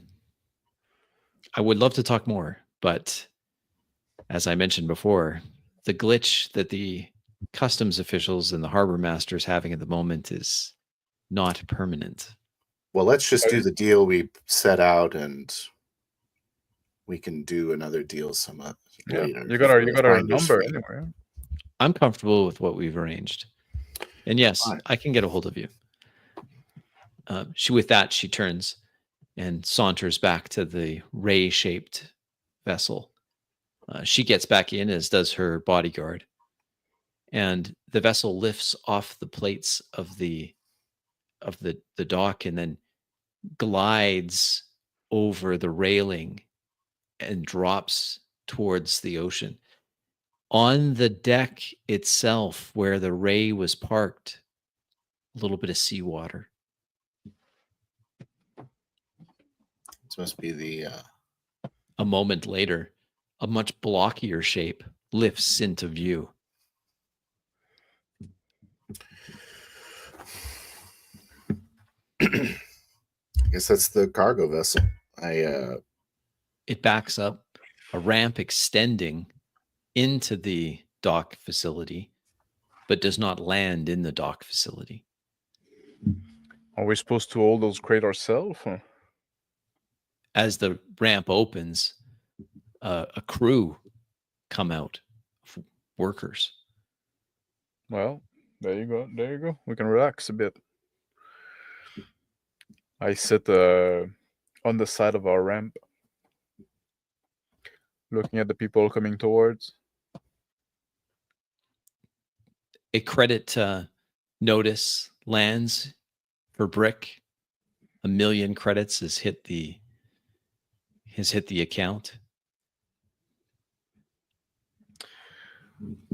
would love to talk more, but as I mentioned before, the glitch that the customs officials and the harbor masters having at the moment is not permanent. Well, let's just do the deal we set out, and we can do another deal some later. You got our number anyway. I'm comfortable with what we've arranged, and yes, I can get a hold of you. With that, she turns and saunters back to the ray-shaped vessel. She gets back in, as does her bodyguard. and the vessel lifts off the plates of the dock and then glides over the railing and drops towards the ocean. On the deck itself, where the Ray was parked, a little bit of seawater. This must be the. A moment later, a much blockier shape lifts into view. I guess that's the cargo vessel. It backs up, a ramp extending into the dock facility, but does not land in the dock facility. Are we supposed to hold those crates ourselves? As the ramp opens, a crew come out, workers. Well, there you go. There you go. We can relax a bit. I sit on the side of our ramp, looking at the people coming towards. A credit notice lands for Brick. 1 million credits has hit the account.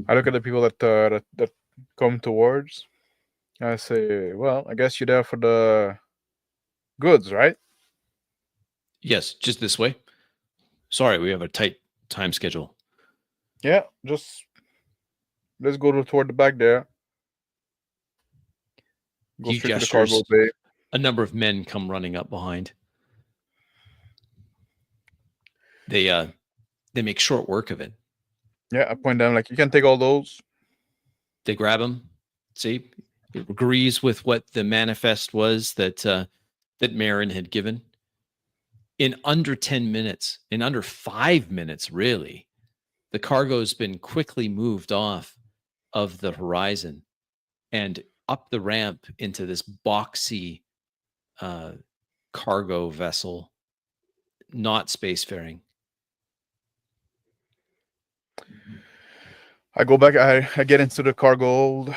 I look at the people that come towards. I say, well, I guess you're there for the goods, right? Yes, just this way. Sorry, we have a tight time schedule. Yeah, just let's go toward the back there. Go He straight to the gestures. cargo bay. A number of men come running up behind. They make short work of it. Yeah, I point down like, you can take all those. They grab him. See, it agrees with what the manifest was that Marin had given. In under 10 minutes, in under 5 minutes, really, the cargo's been quickly moved off of the horizon and up the ramp into this boxy cargo vessel, not spacefaring. I go back, I get into the cargo hold,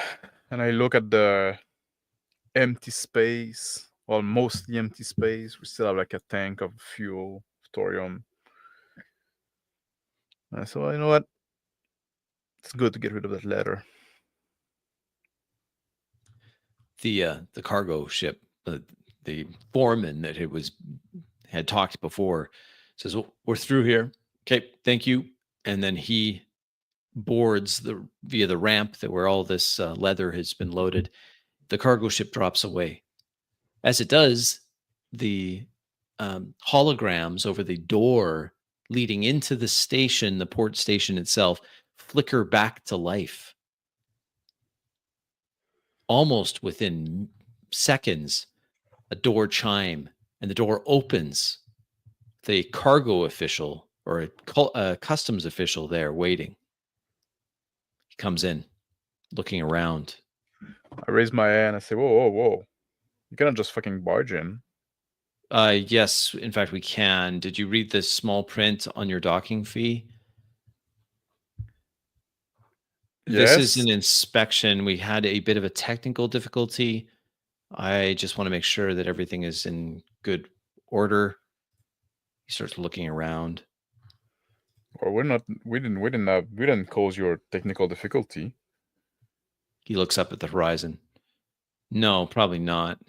and I look at the empty space, well, mostly empty space. We still have like a tank of fuel, thorium. So you know what? It's good to get rid of that letter. The cargo ship, the foreman that had talked before, says, well, we're through here. Okay, thank you. And then he boards via the ramp where all this leather has been loaded. The cargo ship drops away. As it does, the holograms over the door leading into the station, the port station itself, flicker back to life. Almost within seconds, a door chime and the door opens. The cargo official or a customs official there waiting. He comes in, looking around. I raise my hand. I say, whoa, whoa, whoa. You cannot just fucking barge in. Yes, in fact, we can. Did you read the small print on your docking fee? Yes. This is an inspection. We had a bit of a technical difficulty. I just want to make sure that everything is in good order. He starts looking around. Or we didn't cause your technical difficulty. He looks up at the horizon. No, probably not.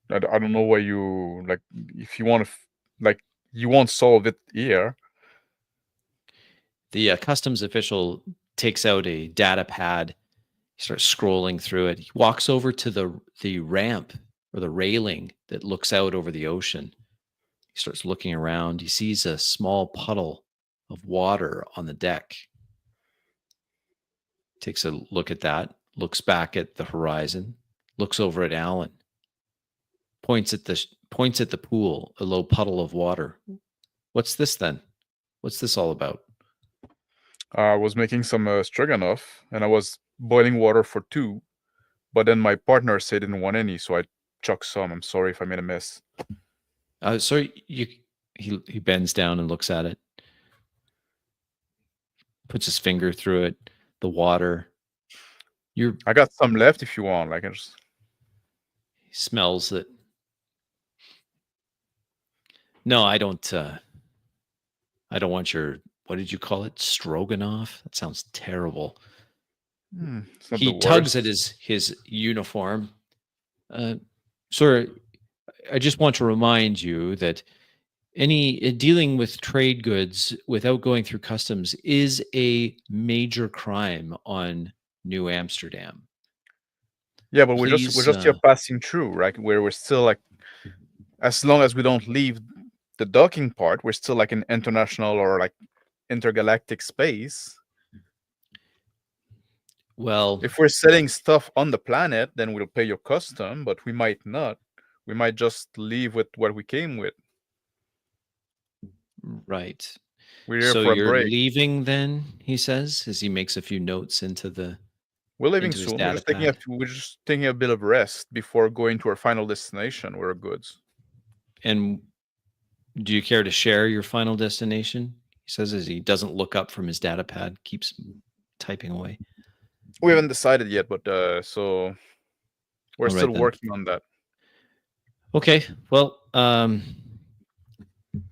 I don't know why you, like, if you want to, you won't solve it here. The customs official takes out a data pad. He starts scrolling through it. He walks over to the ramp or the railing that looks out over the ocean. He starts looking around. He sees a small puddle of water on the deck. Takes a look at that, looks back at the horizon, looks over at Alan, points at the pool, a low puddle of water. What's this then? What's this all about? I was making some stroganoff, and I was boiling water for 2, but then my partner said he didn't want any, so I chucked some. I'm sorry if I made a mess. So he bends down and looks at it, puts his finger through it, the water, I got some left if you want. Like, I just smells that. No, I don't. I don't want your. What did you call it? Stroganoff. That sounds terrible. it's not the He tugs at worst. his uniform. Sir, I just want to remind you that any dealing with trade goods without going through customs is a major crime on New Amsterdam. Yeah, but we're Please, just here passing through, right? Where we're still like, as long as we don't leave the docking part, we're still like in international or like intergalactic space. well, If we're selling stuff on the planet, then we'll pay your custom, but we might not. We might just leave with what we came with. right. We're here So for a you're break. leaving then, he says, as he makes a few notes into We're leaving his soon. data pad. We're just taking a bit of rest before going to our final destination, where our goods. And do you care to share your final destination? He says as he doesn't look up from his data pad, keeps typing away. We haven't decided yet, but so we're All right, still then. working on that. Okay. Well, I'm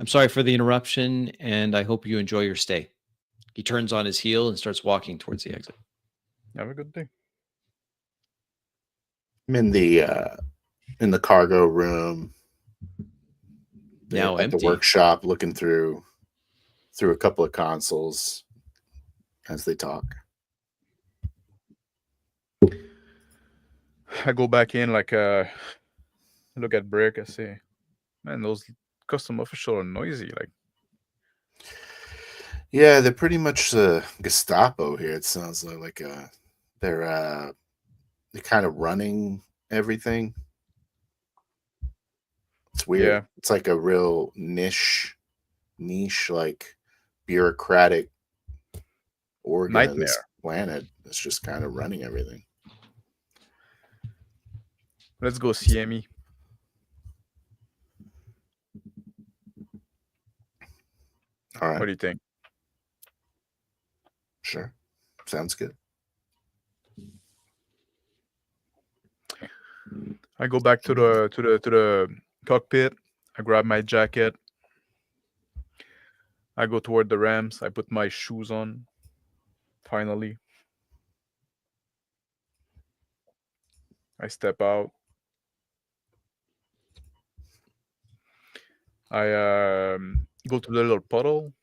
sorry for the interruption, and I hope you enjoy your stay. He turns on his heel and starts walking towards the exit. Have a good day. I'm in the cargo room. Now At the empty. workshop, looking through a couple of consoles as they talk. I go back in, like, look at Brick. I say, man, those custom officials are noisy. Like, Yeah, they're pretty much Gestapo here. It sounds like they're kind of running everything. It's weird. yeah, It's like a real niche, like bureaucratic organ of this nightmare. planet. It's just kind of running everything. Let's go see Amy. All What right, do you think? sure, sounds good. I go back to the cockpit. I grab my jacket. I go toward the ramps. I put my shoes on. Finally, I step out. I go to the little puddle,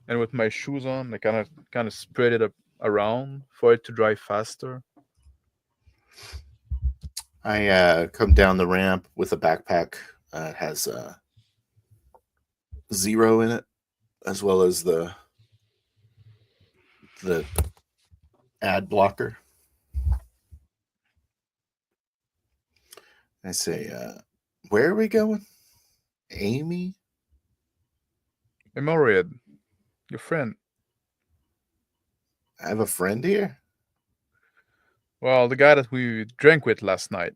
and with my shoes on, I kind of spread it up around for it to dry faster. I come down the ramp with a backpack. It has 0 in it, as well as the ad blocker. I say, where are we going? Amy? Emoriad, your friend. I have a friend here? Well, the guy that we drank with last night.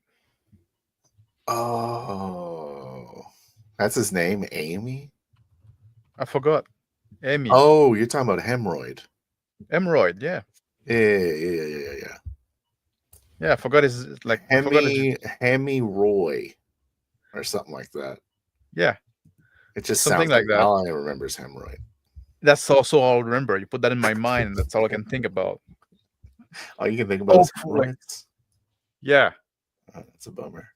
Oh, that's his name, Amy? I forgot. Amy. Oh, you're talking about Hemorrhoid. Emerald, yeah. Yeah. Yeah, I forgot his I forgot his Hemi Roy, or something like that. yeah. It just Something sounds like that. all I remember is hemorrhoid. That's also all I remember. You put that in my mind, and that's all I can think about. All you can think about is Like, hemorrhoids. yeah. Oh, that's a bummer.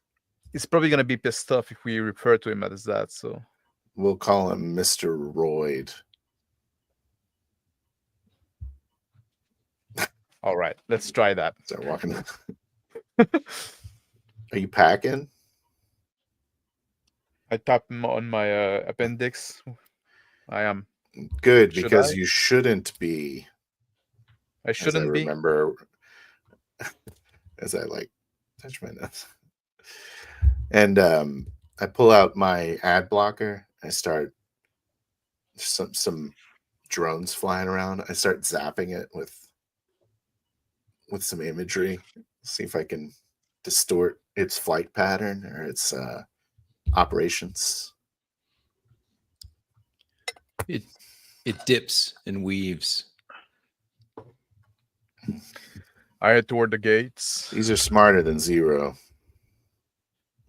He's probably gonna be pissed off if we refer to him as that. So We'll call him Mr. Royd. all right, let's try that. Start walking. Are you packing? I tap him on my appendix. I am. Good, Should because I? you shouldn't be. I As I shouldn't be. remember, as I like touch my nose. And I pull out my ad blocker. I start some drones flying around. I start zapping it with some imagery. See if I can distort its flight pattern or its operations. It dips and weaves. I head toward the gates. These are smarter than Zero.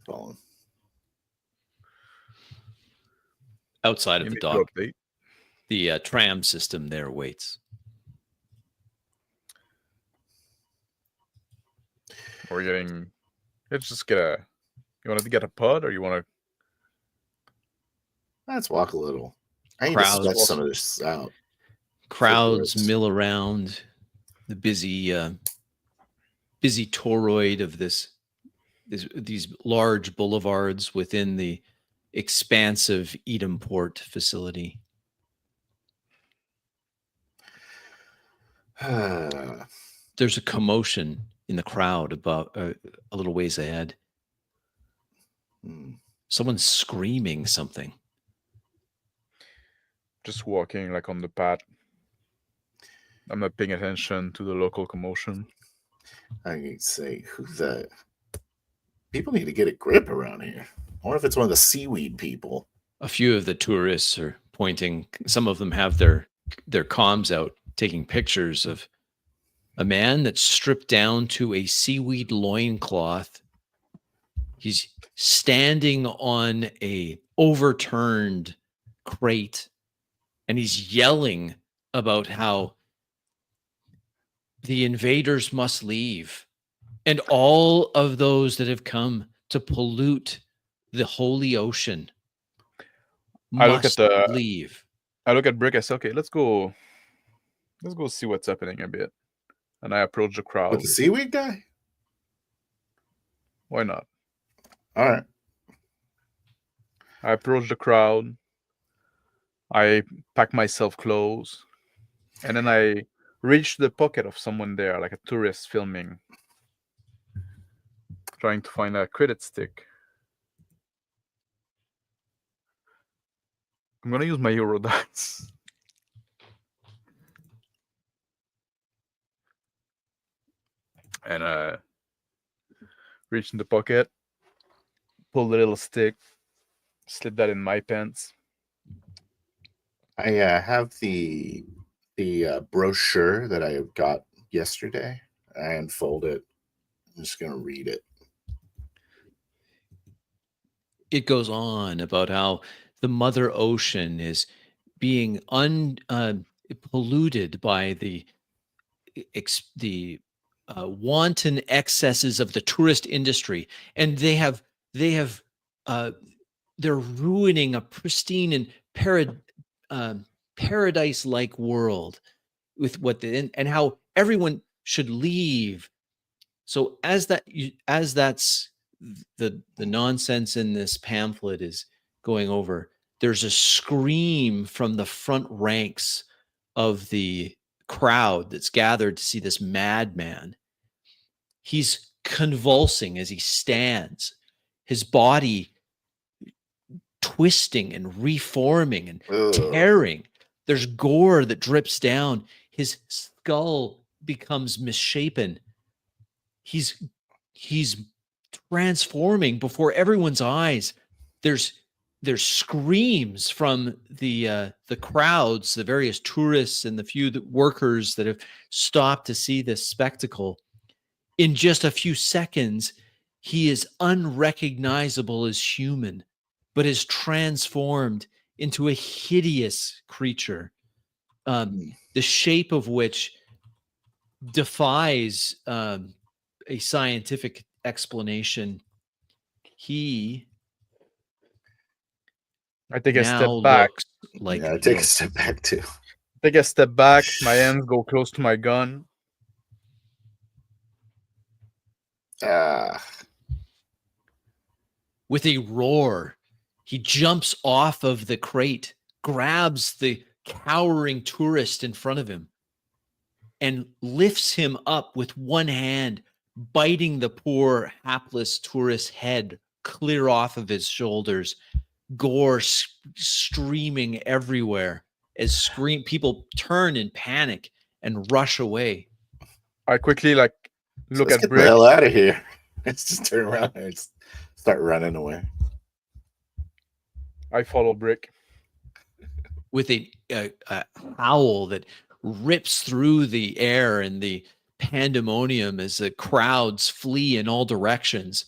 Fallen. Outside of You the need to dock, update. the tram system there waits. We're getting. Let's just get a. You want to get a pod, or you want to? Let's walk a little. I need to Crowds. sweat some of this out. Crowds Footboards. mill around the busy toroid of these large boulevards within the expansive Edomport facility. There's a commotion in the crowd about a little ways ahead. Someone's screaming something. Just walking like on the path. I'm not paying attention to the local commotion. I can say, who's that? People need to get a grip around here. I wonder if it's one of the seaweed people. A few of the tourists are pointing. Some of them have their comms out, taking pictures of a man that's stripped down to a seaweed loincloth. He's standing on a overturned crate, and he's yelling about how the invaders must leave, and all of those that have come to pollute the holy ocean must leave. I look at Brick. I say, "Okay, let's go see what's happening a bit." And I approach the crowd. With the seaweed guy? Why not? All right. I approach the crowd. I pack myself close, and then I reach the pocket of someone there, like a tourist filming, trying to find a credit stick. I'm gonna use my Euro dice. And reach in the pocket, pull the little stick, slip that in my pants. I have the brochure that I got yesterday. I unfold it. I'm just going to read it. It goes on about how the Mother Ocean is being polluted by the wanton excesses of the tourist industry, and they're ruining a pristine and paradise-like world with and how everyone should leave. So as that's the nonsense in this pamphlet is going over, there's a scream from the front ranks of the crowd that's gathered to see this madman. He's convulsing as he stands, his body twisting and reforming and tearing. There's gore that drips down. His skull becomes misshapen. He's transforming before everyone's eyes. There's screams from the crowds, the various tourists and the few workers that have stopped to see this spectacle. In just a few seconds, he is unrecognizable as human, but is transformed into a hideous creature, the shape of which defies a scientific explanation. I take a step back. Like I take a step back too. Take a step back. My hands go close to my gun. With a roar, he jumps off of the crate, grabs the cowering tourist in front of him, and lifts him up with one hand, biting the poor hapless tourist's head clear off of his shoulders, gore streaming everywhere as people turn in panic and rush away. I quickly look let's at get Brick. The hell out of here. Let's just turn around and start running away. I follow Brick with a howl that rips through the air, and the pandemonium as the crowds flee in all directions.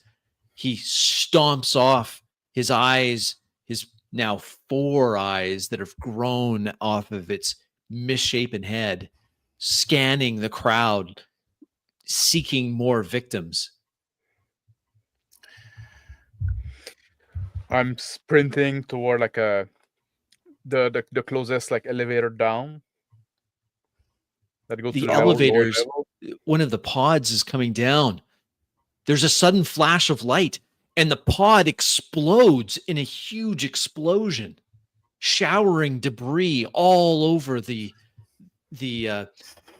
He stomps off his eyes, his now 4 eyes that have grown off of its misshapen head, scanning the crowd, seeking more victims. I'm sprinting toward like the closest like elevator down that goes to The the elevators, lower level. one of the pods is coming down. There's a sudden flash of light, and the pod explodes in a huge explosion, showering debris all over the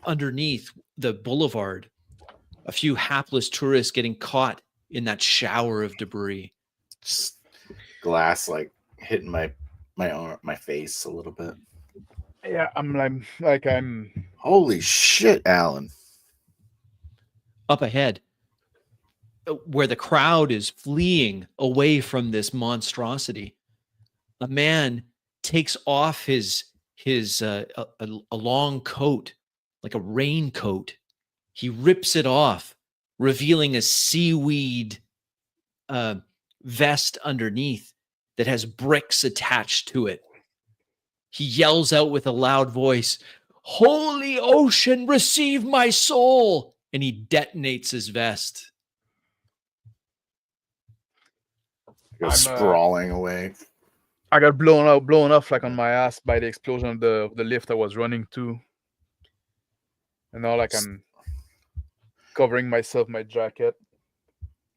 underneath the boulevard. A few hapless tourists getting caught in that shower of debris. Just glass like hitting my arm, my face a little bit. Yeah, I'm Holy shit, Alan. Up ahead, where the crowd is fleeing away from this monstrosity, a man takes off his a long coat, like a raincoat. He rips it off, revealing a seaweed vest underneath that has bricks attached to it. He yells out with a loud voice, "Holy ocean, receive my soul!" And he detonates his vest. Goes sprawling away. I got blown off like on my ass by the explosion of the lift I was running to. And now like I'm covering myself, my jacket,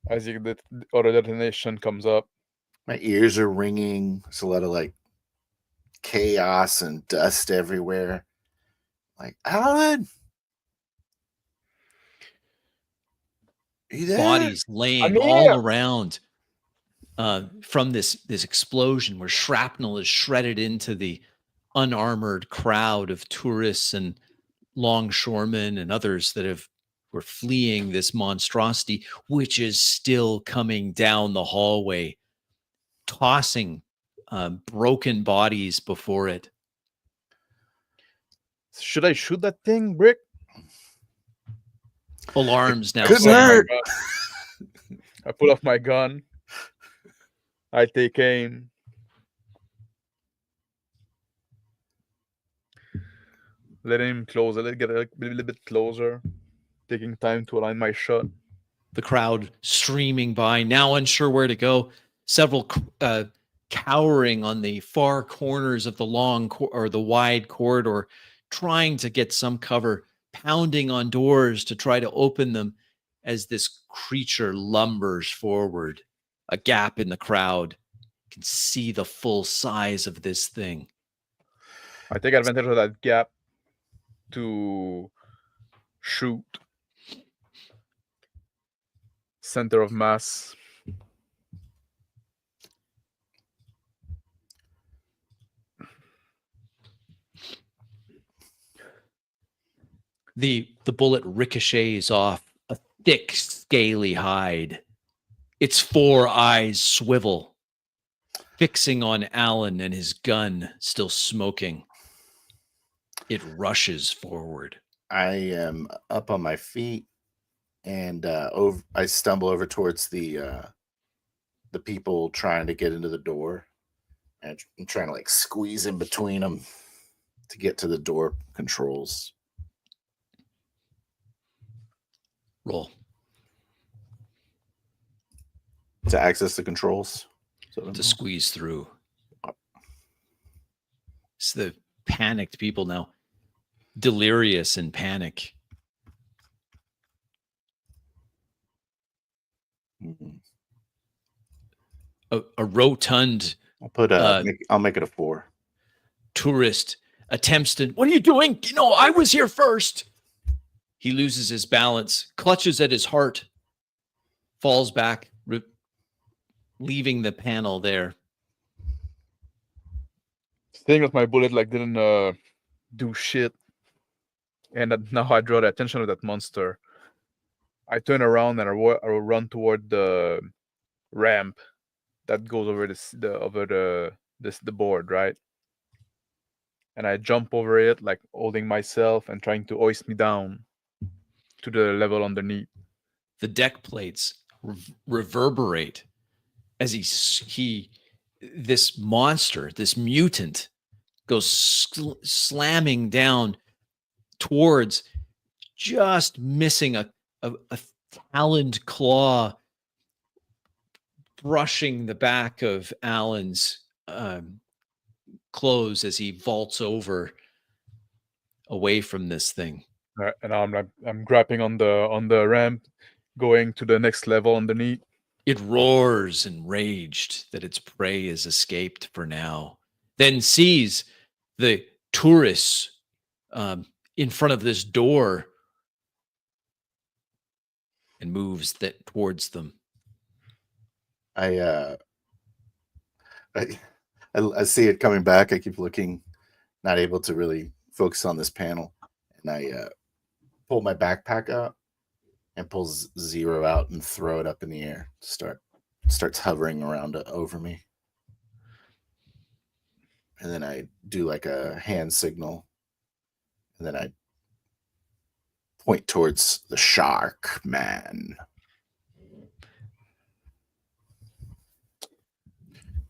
as the other detonation comes up. My ears are ringing. There's a lot of like chaos and dust everywhere. Like, Alan, are you there? Bodies laying all around from this explosion, where shrapnel is shredded into the unarmored crowd of tourists and longshoremen and others that were fleeing this monstrosity, which is still coming down the hallway, tossing broken bodies before it. Should I shoot that thing, Brick? Alarms now. Couldn't hurt. I pull off my gun. I take aim. Let him close. Let it get a little bit closer. Taking time to align my shot. The crowd streaming by, now unsure where to go. Several cowering on the far corners of the long or the wide corridor, trying to get some cover, pounding on doors to try to open them as this creature lumbers forward. A gap in the crowd. You can see the full size of this thing. I take advantage of that gap to shoot. Center of mass. The bullet ricochets off a thick, scaly hide. Its 4 eyes swivel, fixing on Alan and his gun still smoking. It rushes forward. I am up on my feet, and I stumble over towards the people trying to get into the door, and I'm trying to like squeeze in between them to get to the door controls. Roll. To access the controls? To squeeze through. It's the panicked people now. Delirious in panic. Mm-hmm. A rotund... I'll make it a 4. Tourist attempts to... What are you doing? I was here first. He loses his balance, clutches at his heart, falls back, leaving the panel there. Thing with my bullet didn't do shit, and now I draw the attention of that monster. I turn around and I run toward the ramp that goes over the board, right? And I jump over it, holding myself and trying to hoist me down to the level underneath. The deck plates reverberate as this monster, this mutant, goes slamming down towards, just missing a taloned claw, brushing the back of Alan's clothes as he vaults over away from this thing. And I'm grabbing on the ramp, going to the next level underneath. It roars enraged that its prey has escaped for now, then sees the tourists in front of this door and moves towards them. I see it coming back. I keep looking, not able to really focus on this panel, and I pull my backpack out and pull Zero out and throw it up in the air. Starts hovering around over me, and then I do like a hand signal, and then I point towards the shark man.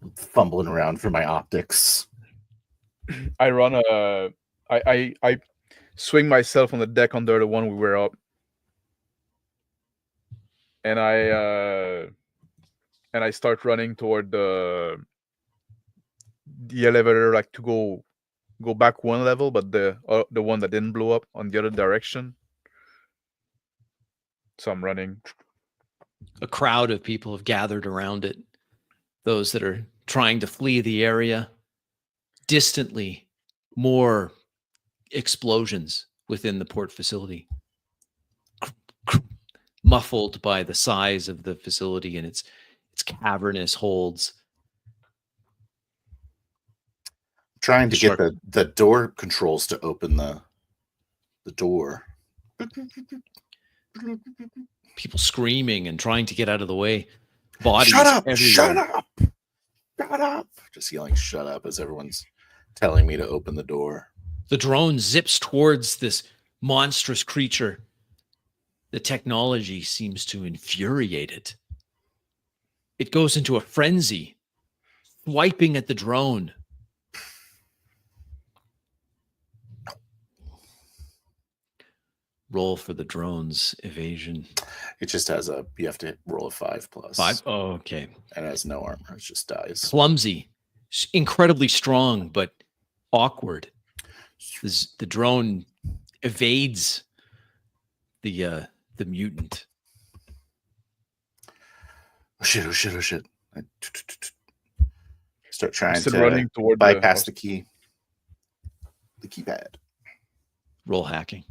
I'm fumbling around for my optics. I run I swing myself on the deck under the one we were up, and I start running toward the elevator, like to go back one level, but the one that didn't blow up on the other direction. So I'm running. A crowd of people have gathered around it. Those that are trying to flee the area. Distantly, more explosions within the port facility, muffled by the size of the facility and its cavernous holds. Trying to get the door controls to open the door. People screaming and trying to get out of the way. Bodies Shut up! everywhere. Shut up! Shut up! Just yelling "shut up" as everyone's telling me to open the door. The drone zips towards this monstrous creature. The technology seems to infuriate it. It goes into a frenzy, swiping at the drone. Roll for the drone's evasion. It just has you have to roll a 5+. 5? Oh, okay. And it has no armor. It just dies. Clumsy, incredibly strong, but awkward. The drone evades the mutant. Oh shit! I start trying to running toward bypass the keypad. Roll hacking.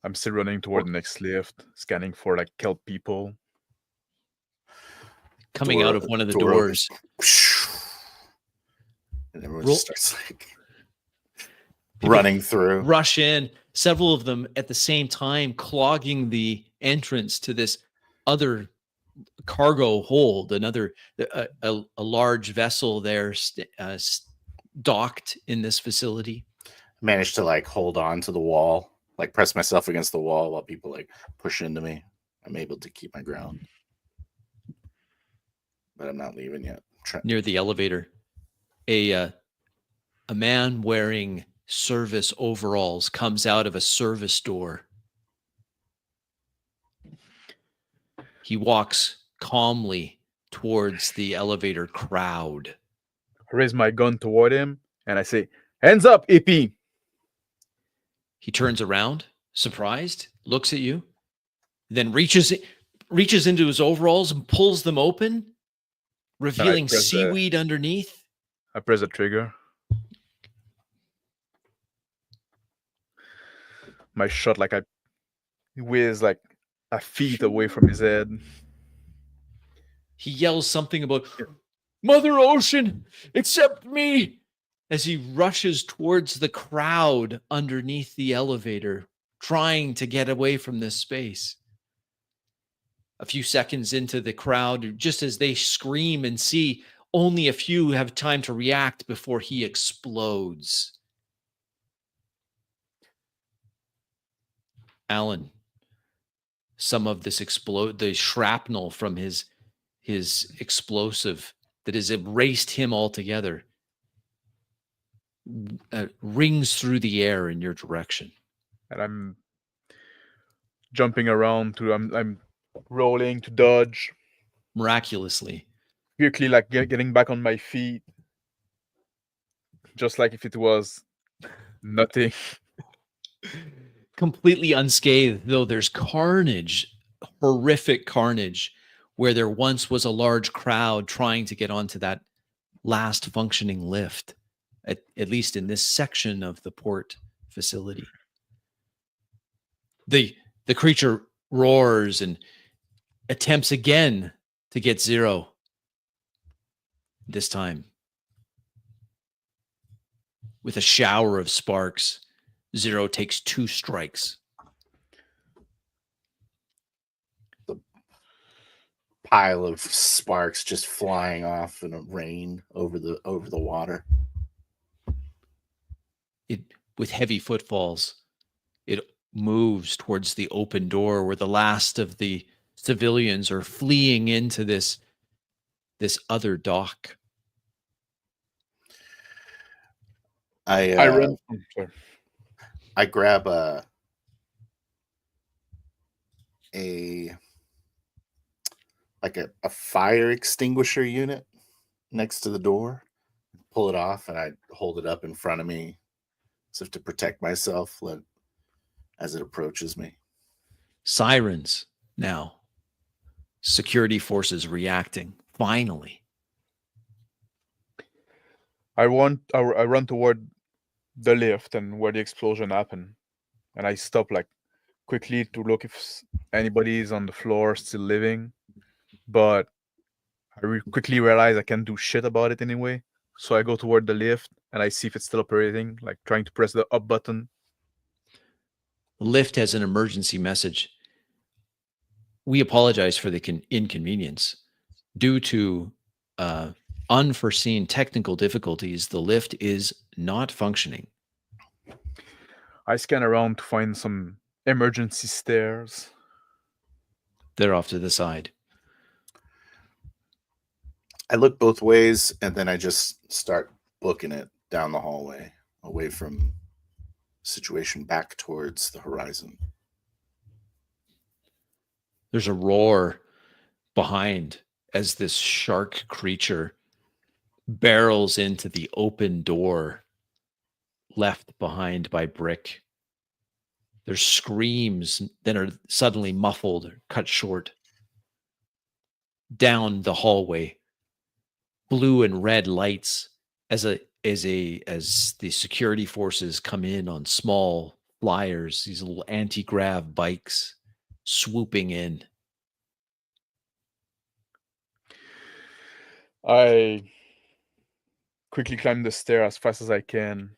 I'm still running toward the next lift, scanning for like kelp people. Coming out of one of the doors. And everyone just starts like running through. Rush in, several of them at the same time, clogging the entrance to this other cargo hold, a large vessel there docked in this facility. Managed to like hold on to the wall, like press myself against the wall while people like push into me. I'm able to keep my ground, but I'm not leaving yet. Near the elevator, a man wearing service overalls comes out of a service door. He walks calmly towards the elevator crowd. I raise my gun toward him and I say, "Hands up, EP." He turns around, surprised, looks at you, then reaches into his overalls and pulls them open, revealing seaweed underneath. I press the trigger. My shot whiz like a feet away from his head. He yells something about Mother Ocean, accept me, as he rushes towards the crowd underneath the elevator, trying to get away from this space. A few seconds into the crowd, just as they scream and see, only a few have time to react before he explodes. Alan, some of this the shrapnel from his explosive that has erased him altogether rings through the air in your direction. And I'm jumping around I'm rolling to dodge. Miraculously, Quickly, like getting back on my feet, just like if it was nothing. completely unscathed, though there's carnage, horrific carnage, where there once was a large crowd trying to get onto that last functioning lift, at least in this section of the port facility. The creature roars and attempts again to get Zero. This time, with a shower of sparks, Zero takes 2 strikes. The pile of sparks just flying off in a rain over the water. With heavy footfalls, it moves towards the open door where the last of the civilians are fleeing into this other dock. I run. I grab a fire extinguisher unit next to the door, pull it off, and I hold it up in front of me as if to protect myself as it approaches me. Sirens now. Security forces reacting. Finally. I run toward the lift and where the explosion happened, and I stop like quickly to look if anybody is on the floor still living, but I quickly realize I can't do shit about it anyway. So I go toward the lift and I see if it's still operating, like trying to press the up button. The lift has an emergency message. We apologize for the inconvenience. Due to unforeseen technical difficulties, the lift is not functioning. I scan around to find some emergency stairs. They're off to the side. I look both ways, and then I just start booking it down the hallway, away from the situation, back towards the horizon. There's a roar behind as this shark creature barrels into the open door left behind by Brick. There's screams that are suddenly muffled or cut short. Down the hallway, blue and red lights as the security forces come in on small flyers, these little anti-grav bikes swooping in. I quickly climb the stair as fast as I can.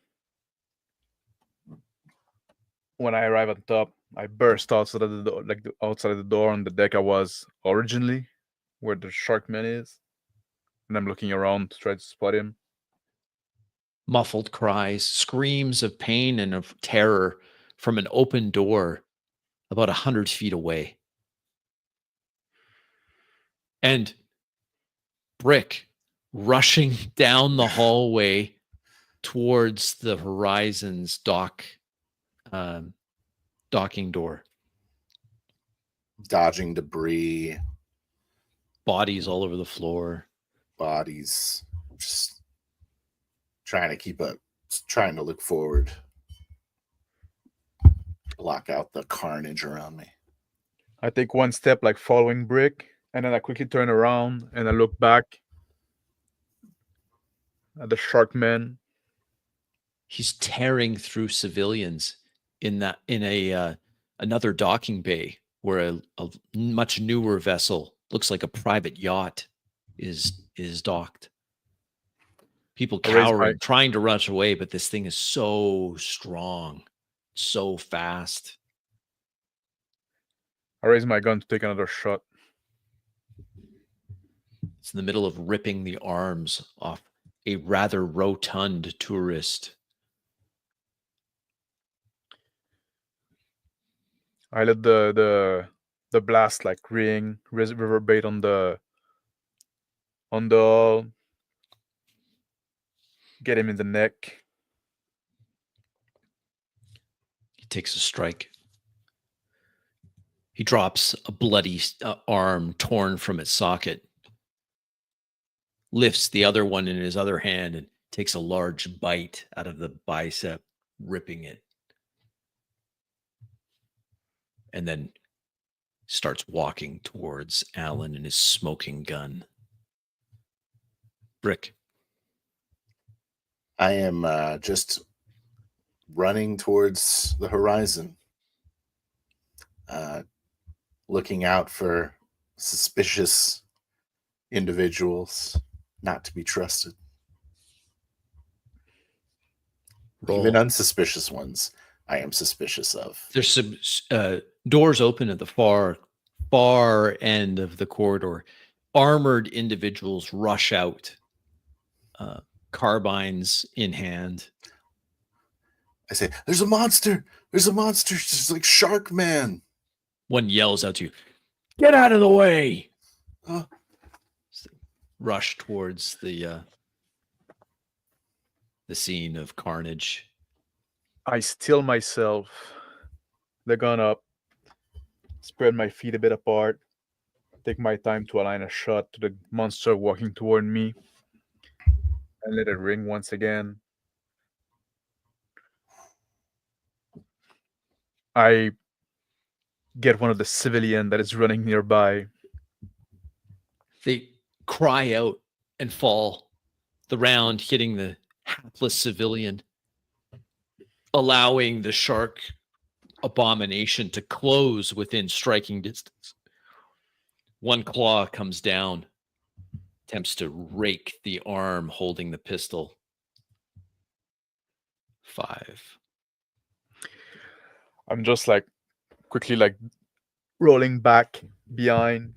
When I arrive at the top, I burst outside of the door, outside of the door on the deck I was originally, where the Sharkman is, and I'm looking around to try to spot him. Muffled cries, screams of pain and of terror from an open door about 100 feet away. And Brick rushing down the hallway towards the Horizon's docking door. Dodging debris. Bodies all over the floor. Bodies. Just trying to look forward. Block out the carnage around me. I take one step, like following Brick, and then I quickly turn around and I look back at the Sharkman. He's tearing through civilians in another docking bay where a much newer vessel, looks like a private yacht, is docked. People cowering, trying to rush away, but this thing is so strong, so fast. I raise my gun to take another shot. It's in the middle of ripping the arms off a rather rotund tourist. I let the blast like ring, reverberate on the hull, get him in the neck. He takes a strike. He drops a bloody arm torn from its socket, lifts the other one in his other hand, and takes a large bite out of the bicep, ripping it. And then starts walking towards Alan and his smoking gun. Brick. I am just running towards the horizon, looking out for suspicious individuals not to be trusted. Roll. Even unsuspicious ones, I am suspicious of. There's some doors open at the far end of the corridor. Armored individuals rush out, carbines in hand. I say, "There's a monster! There's a monster! It's like Shark Man!" One yells out to you, "Get out of the way!" Uh, Rush towards the scene of carnage. I still myself, the gun up, spread my feet a bit apart, take my time to align a shot to the monster walking toward me, and let it ring once again. I get one of the civilian that is running nearby. They cry out and fall, the round hitting the hapless civilian, allowing the shark abomination to close within striking distance. One claw comes down, attempts to rake the arm holding the pistol. 5. I'm just like quickly like rolling back behind.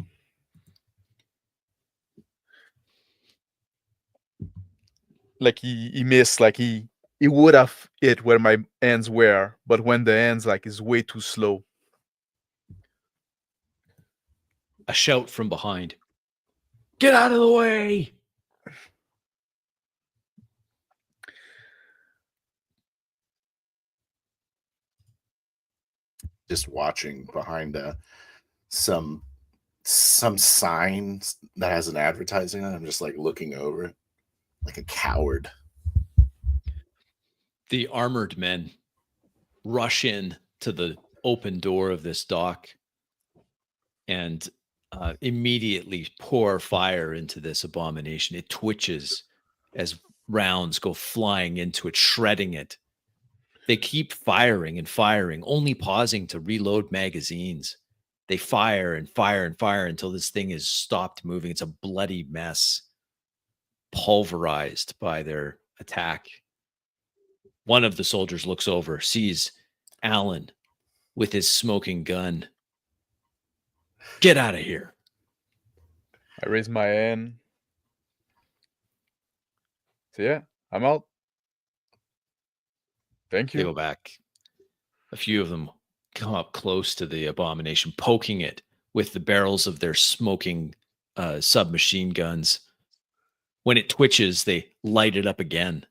Like he missed, like he would have hit where my hands were, but when the hands like is way too slow. A shout from behind. Get out of the way! Just watching behind some sign that has an advertising on it. I'm just like looking over it like a coward. The armored men rush in to the open door of this dock and immediately pour fire into this abomination. It twitches as rounds go flying into it, shredding it. They keep firing and firing, only pausing to reload magazines. They fire and fire and fire until this thing is stopped moving. It's a bloody mess, pulverized by their attack. One of the soldiers looks over, sees Alan with his smoking gun. Get out of here. I raise my hand. So yeah, I'm out. Thank you. They go back. A few of them come up close to the abomination, poking it with the barrels of their smoking submachine guns. When it twitches, they light it up again.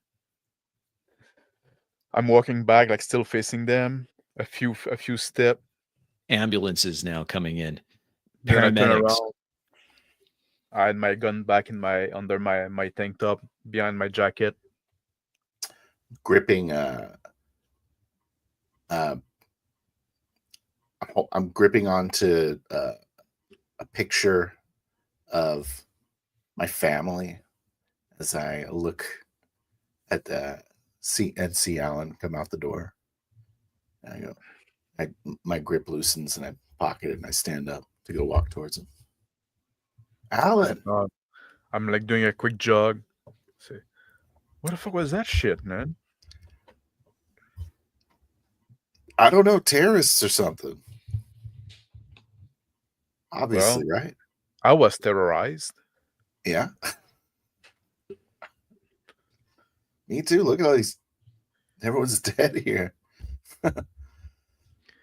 I'm walking back, like still facing them. A few steps. Ambulances now coming in. Then I turn Paramedics. around. I had my gun back in under my tank top behind my jacket. Gripping I'm gripping onto a picture of my family as I look at see Alan come out the door. And I go, my grip loosens and I pocket it and I stand up to go walk towards him. Alan, I'm like doing a quick jog. Say, what the fuck was that shit, man? I don't know, terrorists or something. Obviously, Well, right? I was terrorized. Yeah. Me too. Look at all these. Everyone's dead here.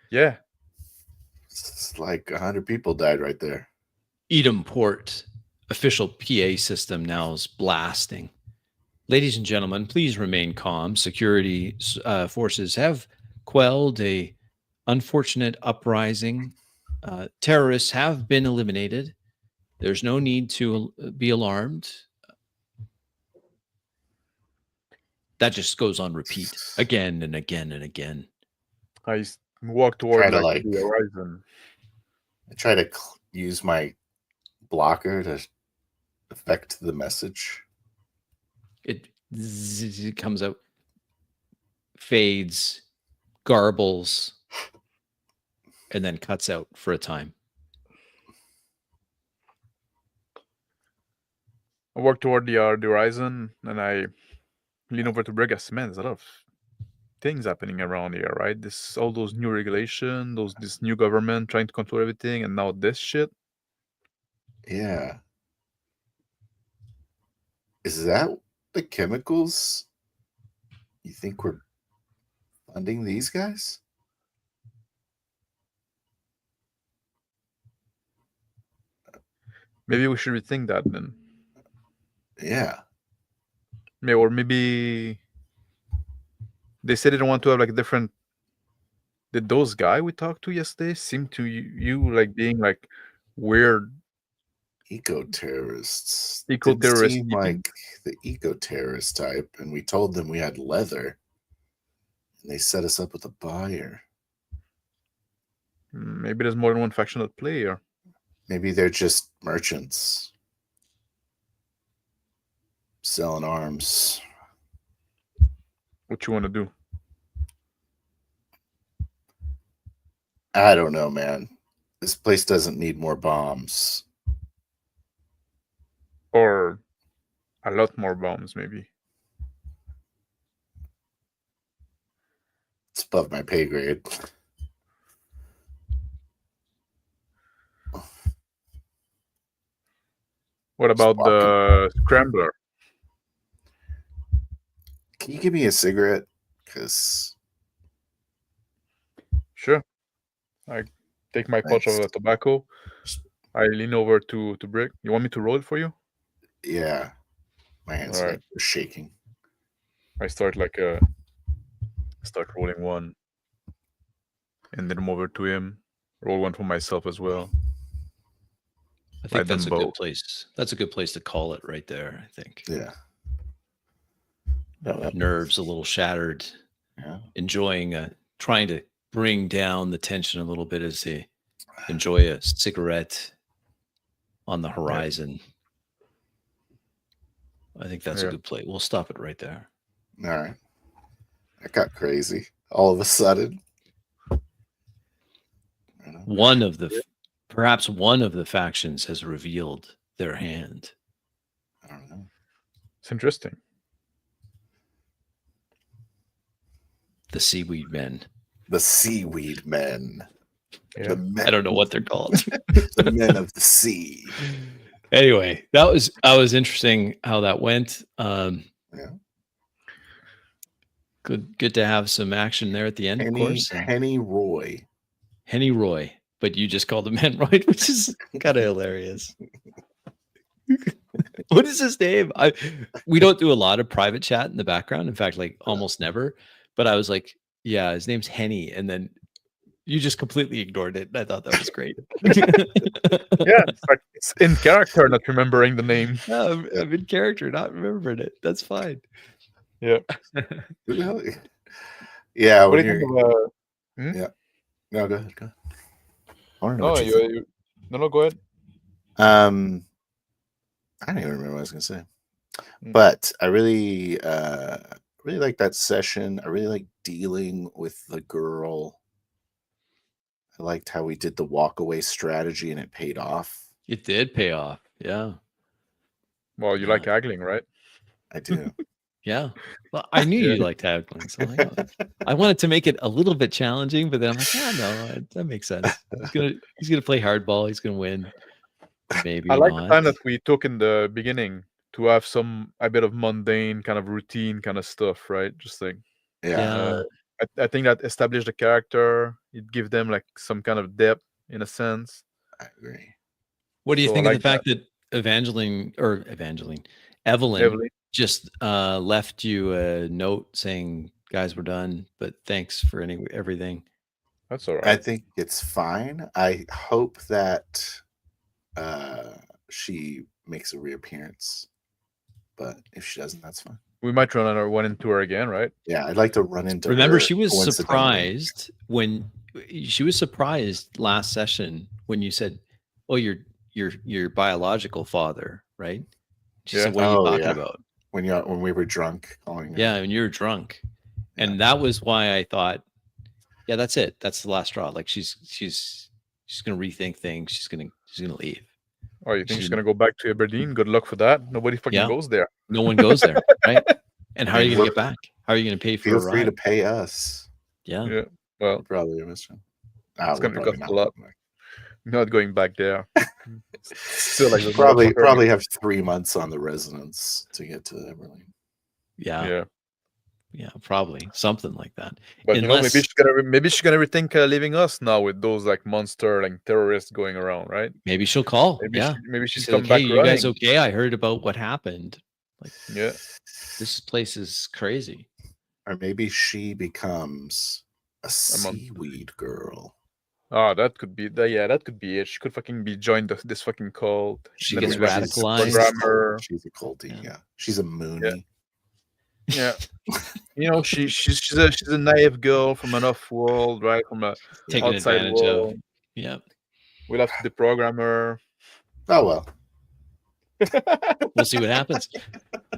Yeah. It's like 100 people died right there. Edom Port official PA system now is blasting. Ladies and gentlemen, please remain calm. Security forces have quelled a unfortunate uprising. Terrorists have been eliminated. There's no need to be alarmed. That just goes on repeat again and again and again. I walk toward the horizon. I try to use my blocker to affect the message. It comes out, fades, garbles, and then cuts out for a time. I walk toward the horizon, and I lean over to Brig. I say, man, there's a lot of things happening around here, right? All those new regulation, this new government trying to control everything, and now this shit. Yeah. Is that the chemicals you think we're funding these guys? Maybe we should rethink that then. Yeah. Yeah, or maybe they said they don't want to have like different. Did those guy we talked to yesterday seem to you like being like weird eco-terrorists? Eco-terrorist Didn't seem people? like the eco-terrorist type, and we told them we had leather, and they set us up with a buyer. Maybe there's more than one faction at play here. Maybe they're just merchants selling arms. What you want to do? I don't know, man. This place doesn't need more bombs. Or a lot more bombs, maybe. It's above my pay grade. What about the scrambler? Can you give me a cigarette? Because sure. I take my pouch of tobacco. I lean over to Brick. You want me to roll it for you? Yeah. My hands are shaking. I start start rolling one. And then I'm over to him. Roll one for myself as well. I think that's a good place. That's a good place to call it right there, I think. Yeah. Nerves a little shattered. Yeah. Enjoying, trying to bring down the tension a little bit as they enjoy a cigarette on the horizon. I think that's a good play. We'll stop it right there. All right. I got crazy all of a sudden. Perhaps one of the factions has revealed their hand. I don't know. It's interesting. The seaweed men. The seaweed men. Yeah. I don't know what they're called. The men of the sea. Anyway, that was interesting how that went. Yeah. Good to have some action there at the end, of course. Henny Roy, but you just called him Henroy, which is kind of hilarious. What is his name? We don't do a lot of private chat in the background. In fact, like almost never. But I was like, yeah, his name's Henny, and then you just completely ignored it. And I thought that was great. Yeah, it's in character, not remembering the name. No, I'm in character, not remembering it. That's fine. Yeah. Yeah. What do you think of, Yeah. No, go ahead. I want to know no, what you think. No, go ahead. I don't even remember what I was going to say. But I really like that session. I really like dealing with the girl. I liked how we did the walk away strategy and it paid off. It did pay off. Yeah. Well, you like haggling, right? I do. Yeah. Well, I knew you liked haggling. So I wanted to make it a little bit challenging, but then I'm like, no, that makes sense. He's gonna play hardball. He's gonna win. Maybe I like not. the time that we took in the beginning to have a bit of mundane kind of routine kind of stuff, right? Just like yeah. I think that established the character. It gives them like some kind of depth in a sense. I agree. What do you So I think of the like that. fact that Evelyn Heavily. just left you a note saying, "Guys, we're done, but thanks for everything." That's all I right. think it's fine. I hope that she makes a reappearance, but if she doesn't, that's fine. We might run into her again, right? Yeah, I'd like to run into Remember, her. she was coincidentally. surprised last session when you said, "Oh, your biological father," right? She Yeah. said, "What are you Oh talking yeah, about?" when we were drunk calling her. Yeah, and you're drunk, Yeah. and that was why I thought, yeah, that's it. That's the last straw. Like she's gonna rethink things. She's gonna leave. Oh, you think She's she's gonna go back to Aberdeen? Good luck for that. Nobody fucking Yeah. goes there. No one goes there, right? And how I are mean, you gonna look, get back? How are you gonna pay for a Feel free to ride? pay us. Yeah. Yeah. Well, We're probably a mission. it's We're gonna probably cost not. a lot. Not going back there. Still like the probably motherfucker. have 3 months on the residence to get to Everly. Yeah. Yeah. Yeah, probably something like that. But you know, Unless maybe she's gonna rethink leaving us now with those like monster like terrorists going around, right? maybe she'll call. Maybe Yeah. maybe She's she's like, come "Hey, back you guys running. okay? I heard about what happened. Like, Yeah. this place is crazy." Or maybe she becomes a monster. seaweed girl. Oh, that could be that could be it. She could fucking be joined this fucking cult. She and then gets maybe she's a radicalized. programmer. She's a culty. Yeah. Yeah. She's a Mooney. Yeah. You know, she's a naive girl from an off world, right? From a Taken outside advantage of. world. Yeah. We'll have to deprogram her. Oh well. We'll see what happens.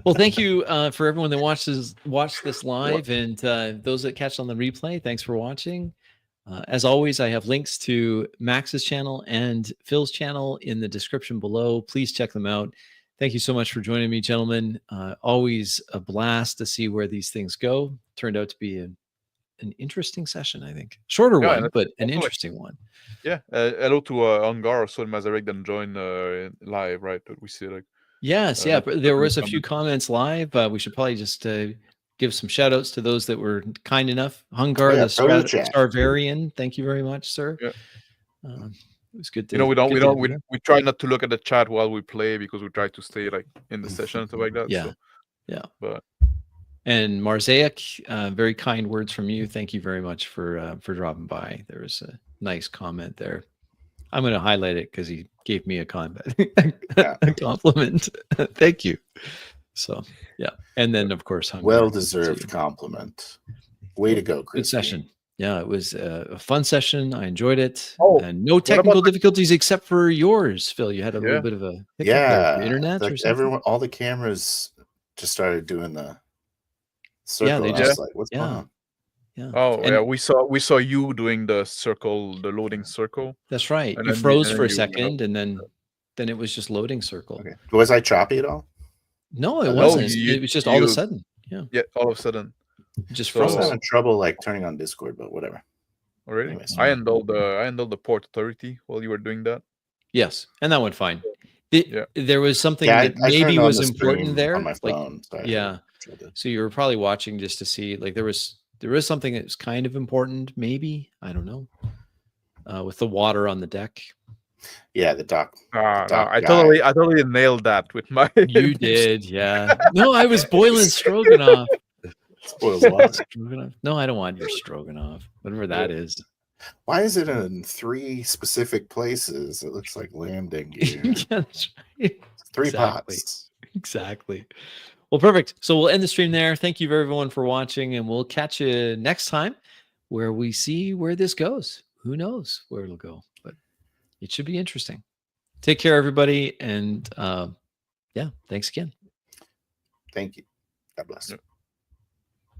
Well, thank you for everyone that watched this live, and those that catch on the replay. Thanks for watching. As always, I have links to Max's channel and Phil's channel in the description below. Please check them out. Thank you so much for joining me, gentlemen. Always a blast to see where these things go. Turned out to be an interesting session, I think. Shorter Yeah, one, but an also, like, interesting one. Yeah. Hello to Angar or Sol Mazarek that joined live, right? We see like Yes, yeah. But there was a few comments. comments live. We should probably just give some shout outs to those that were kind enough. Hungar, the Starvarian, thank you very much, sir. Yeah. It was good to, you know, we try not to look at the chat while we play because we try to stay like in the session and stuff like that. Yeah. So, yeah. But and Marzaic, very kind words from you. Thank you very much for dropping by. There was a nice comment there. I'm going to highlight it because he gave me a comment, a compliment. Thank you. So, yeah. And then, of course, Hungar. Well-deserved compliment. Way to go, Chris. Good session. Yeah, it was a fun session. I enjoyed it. Oh, and no technical difficulties except for yours, Phil. You had a little bit of a hiccup there for internet like or something? all the cameras just started doing the circle. Yeah, they just like, what's going on? Yeah. Oh, yeah. We saw you doing the circle, the loading circle. That's right. And you froze for a second, and then it was just loading circle. Okay. Was I choppy at all? No, it wasn't. It was just all of a sudden. Yeah. Yeah, all of a sudden. Just I was froze. having trouble like turning on Discord, but whatever. Already? Anyways. I handled the port authority while you were doing that. Yes, and that went fine. There was something that I maybe was the important there on my phone. Like, so you were probably watching just to see, like, there was something that was kind of important, maybe, I don't know, with the water on the deck. Yeah, the dock. I totally nailed that with my. You did, yeah. No, I was boiling stroganoff. Spoils water. No, I don't want your stroganoff, whatever that is. Why is it in 3 specific places? It looks like landing gear. Yeah, that's right. 3 pots. Exactly. Well, perfect. So we'll end the stream there. Thank you everyone for watching, and we'll catch you next time where we see where this goes. Who knows where it'll go, but it should be interesting. Take care, everybody, and yeah, thanks again. Thank you. God bless.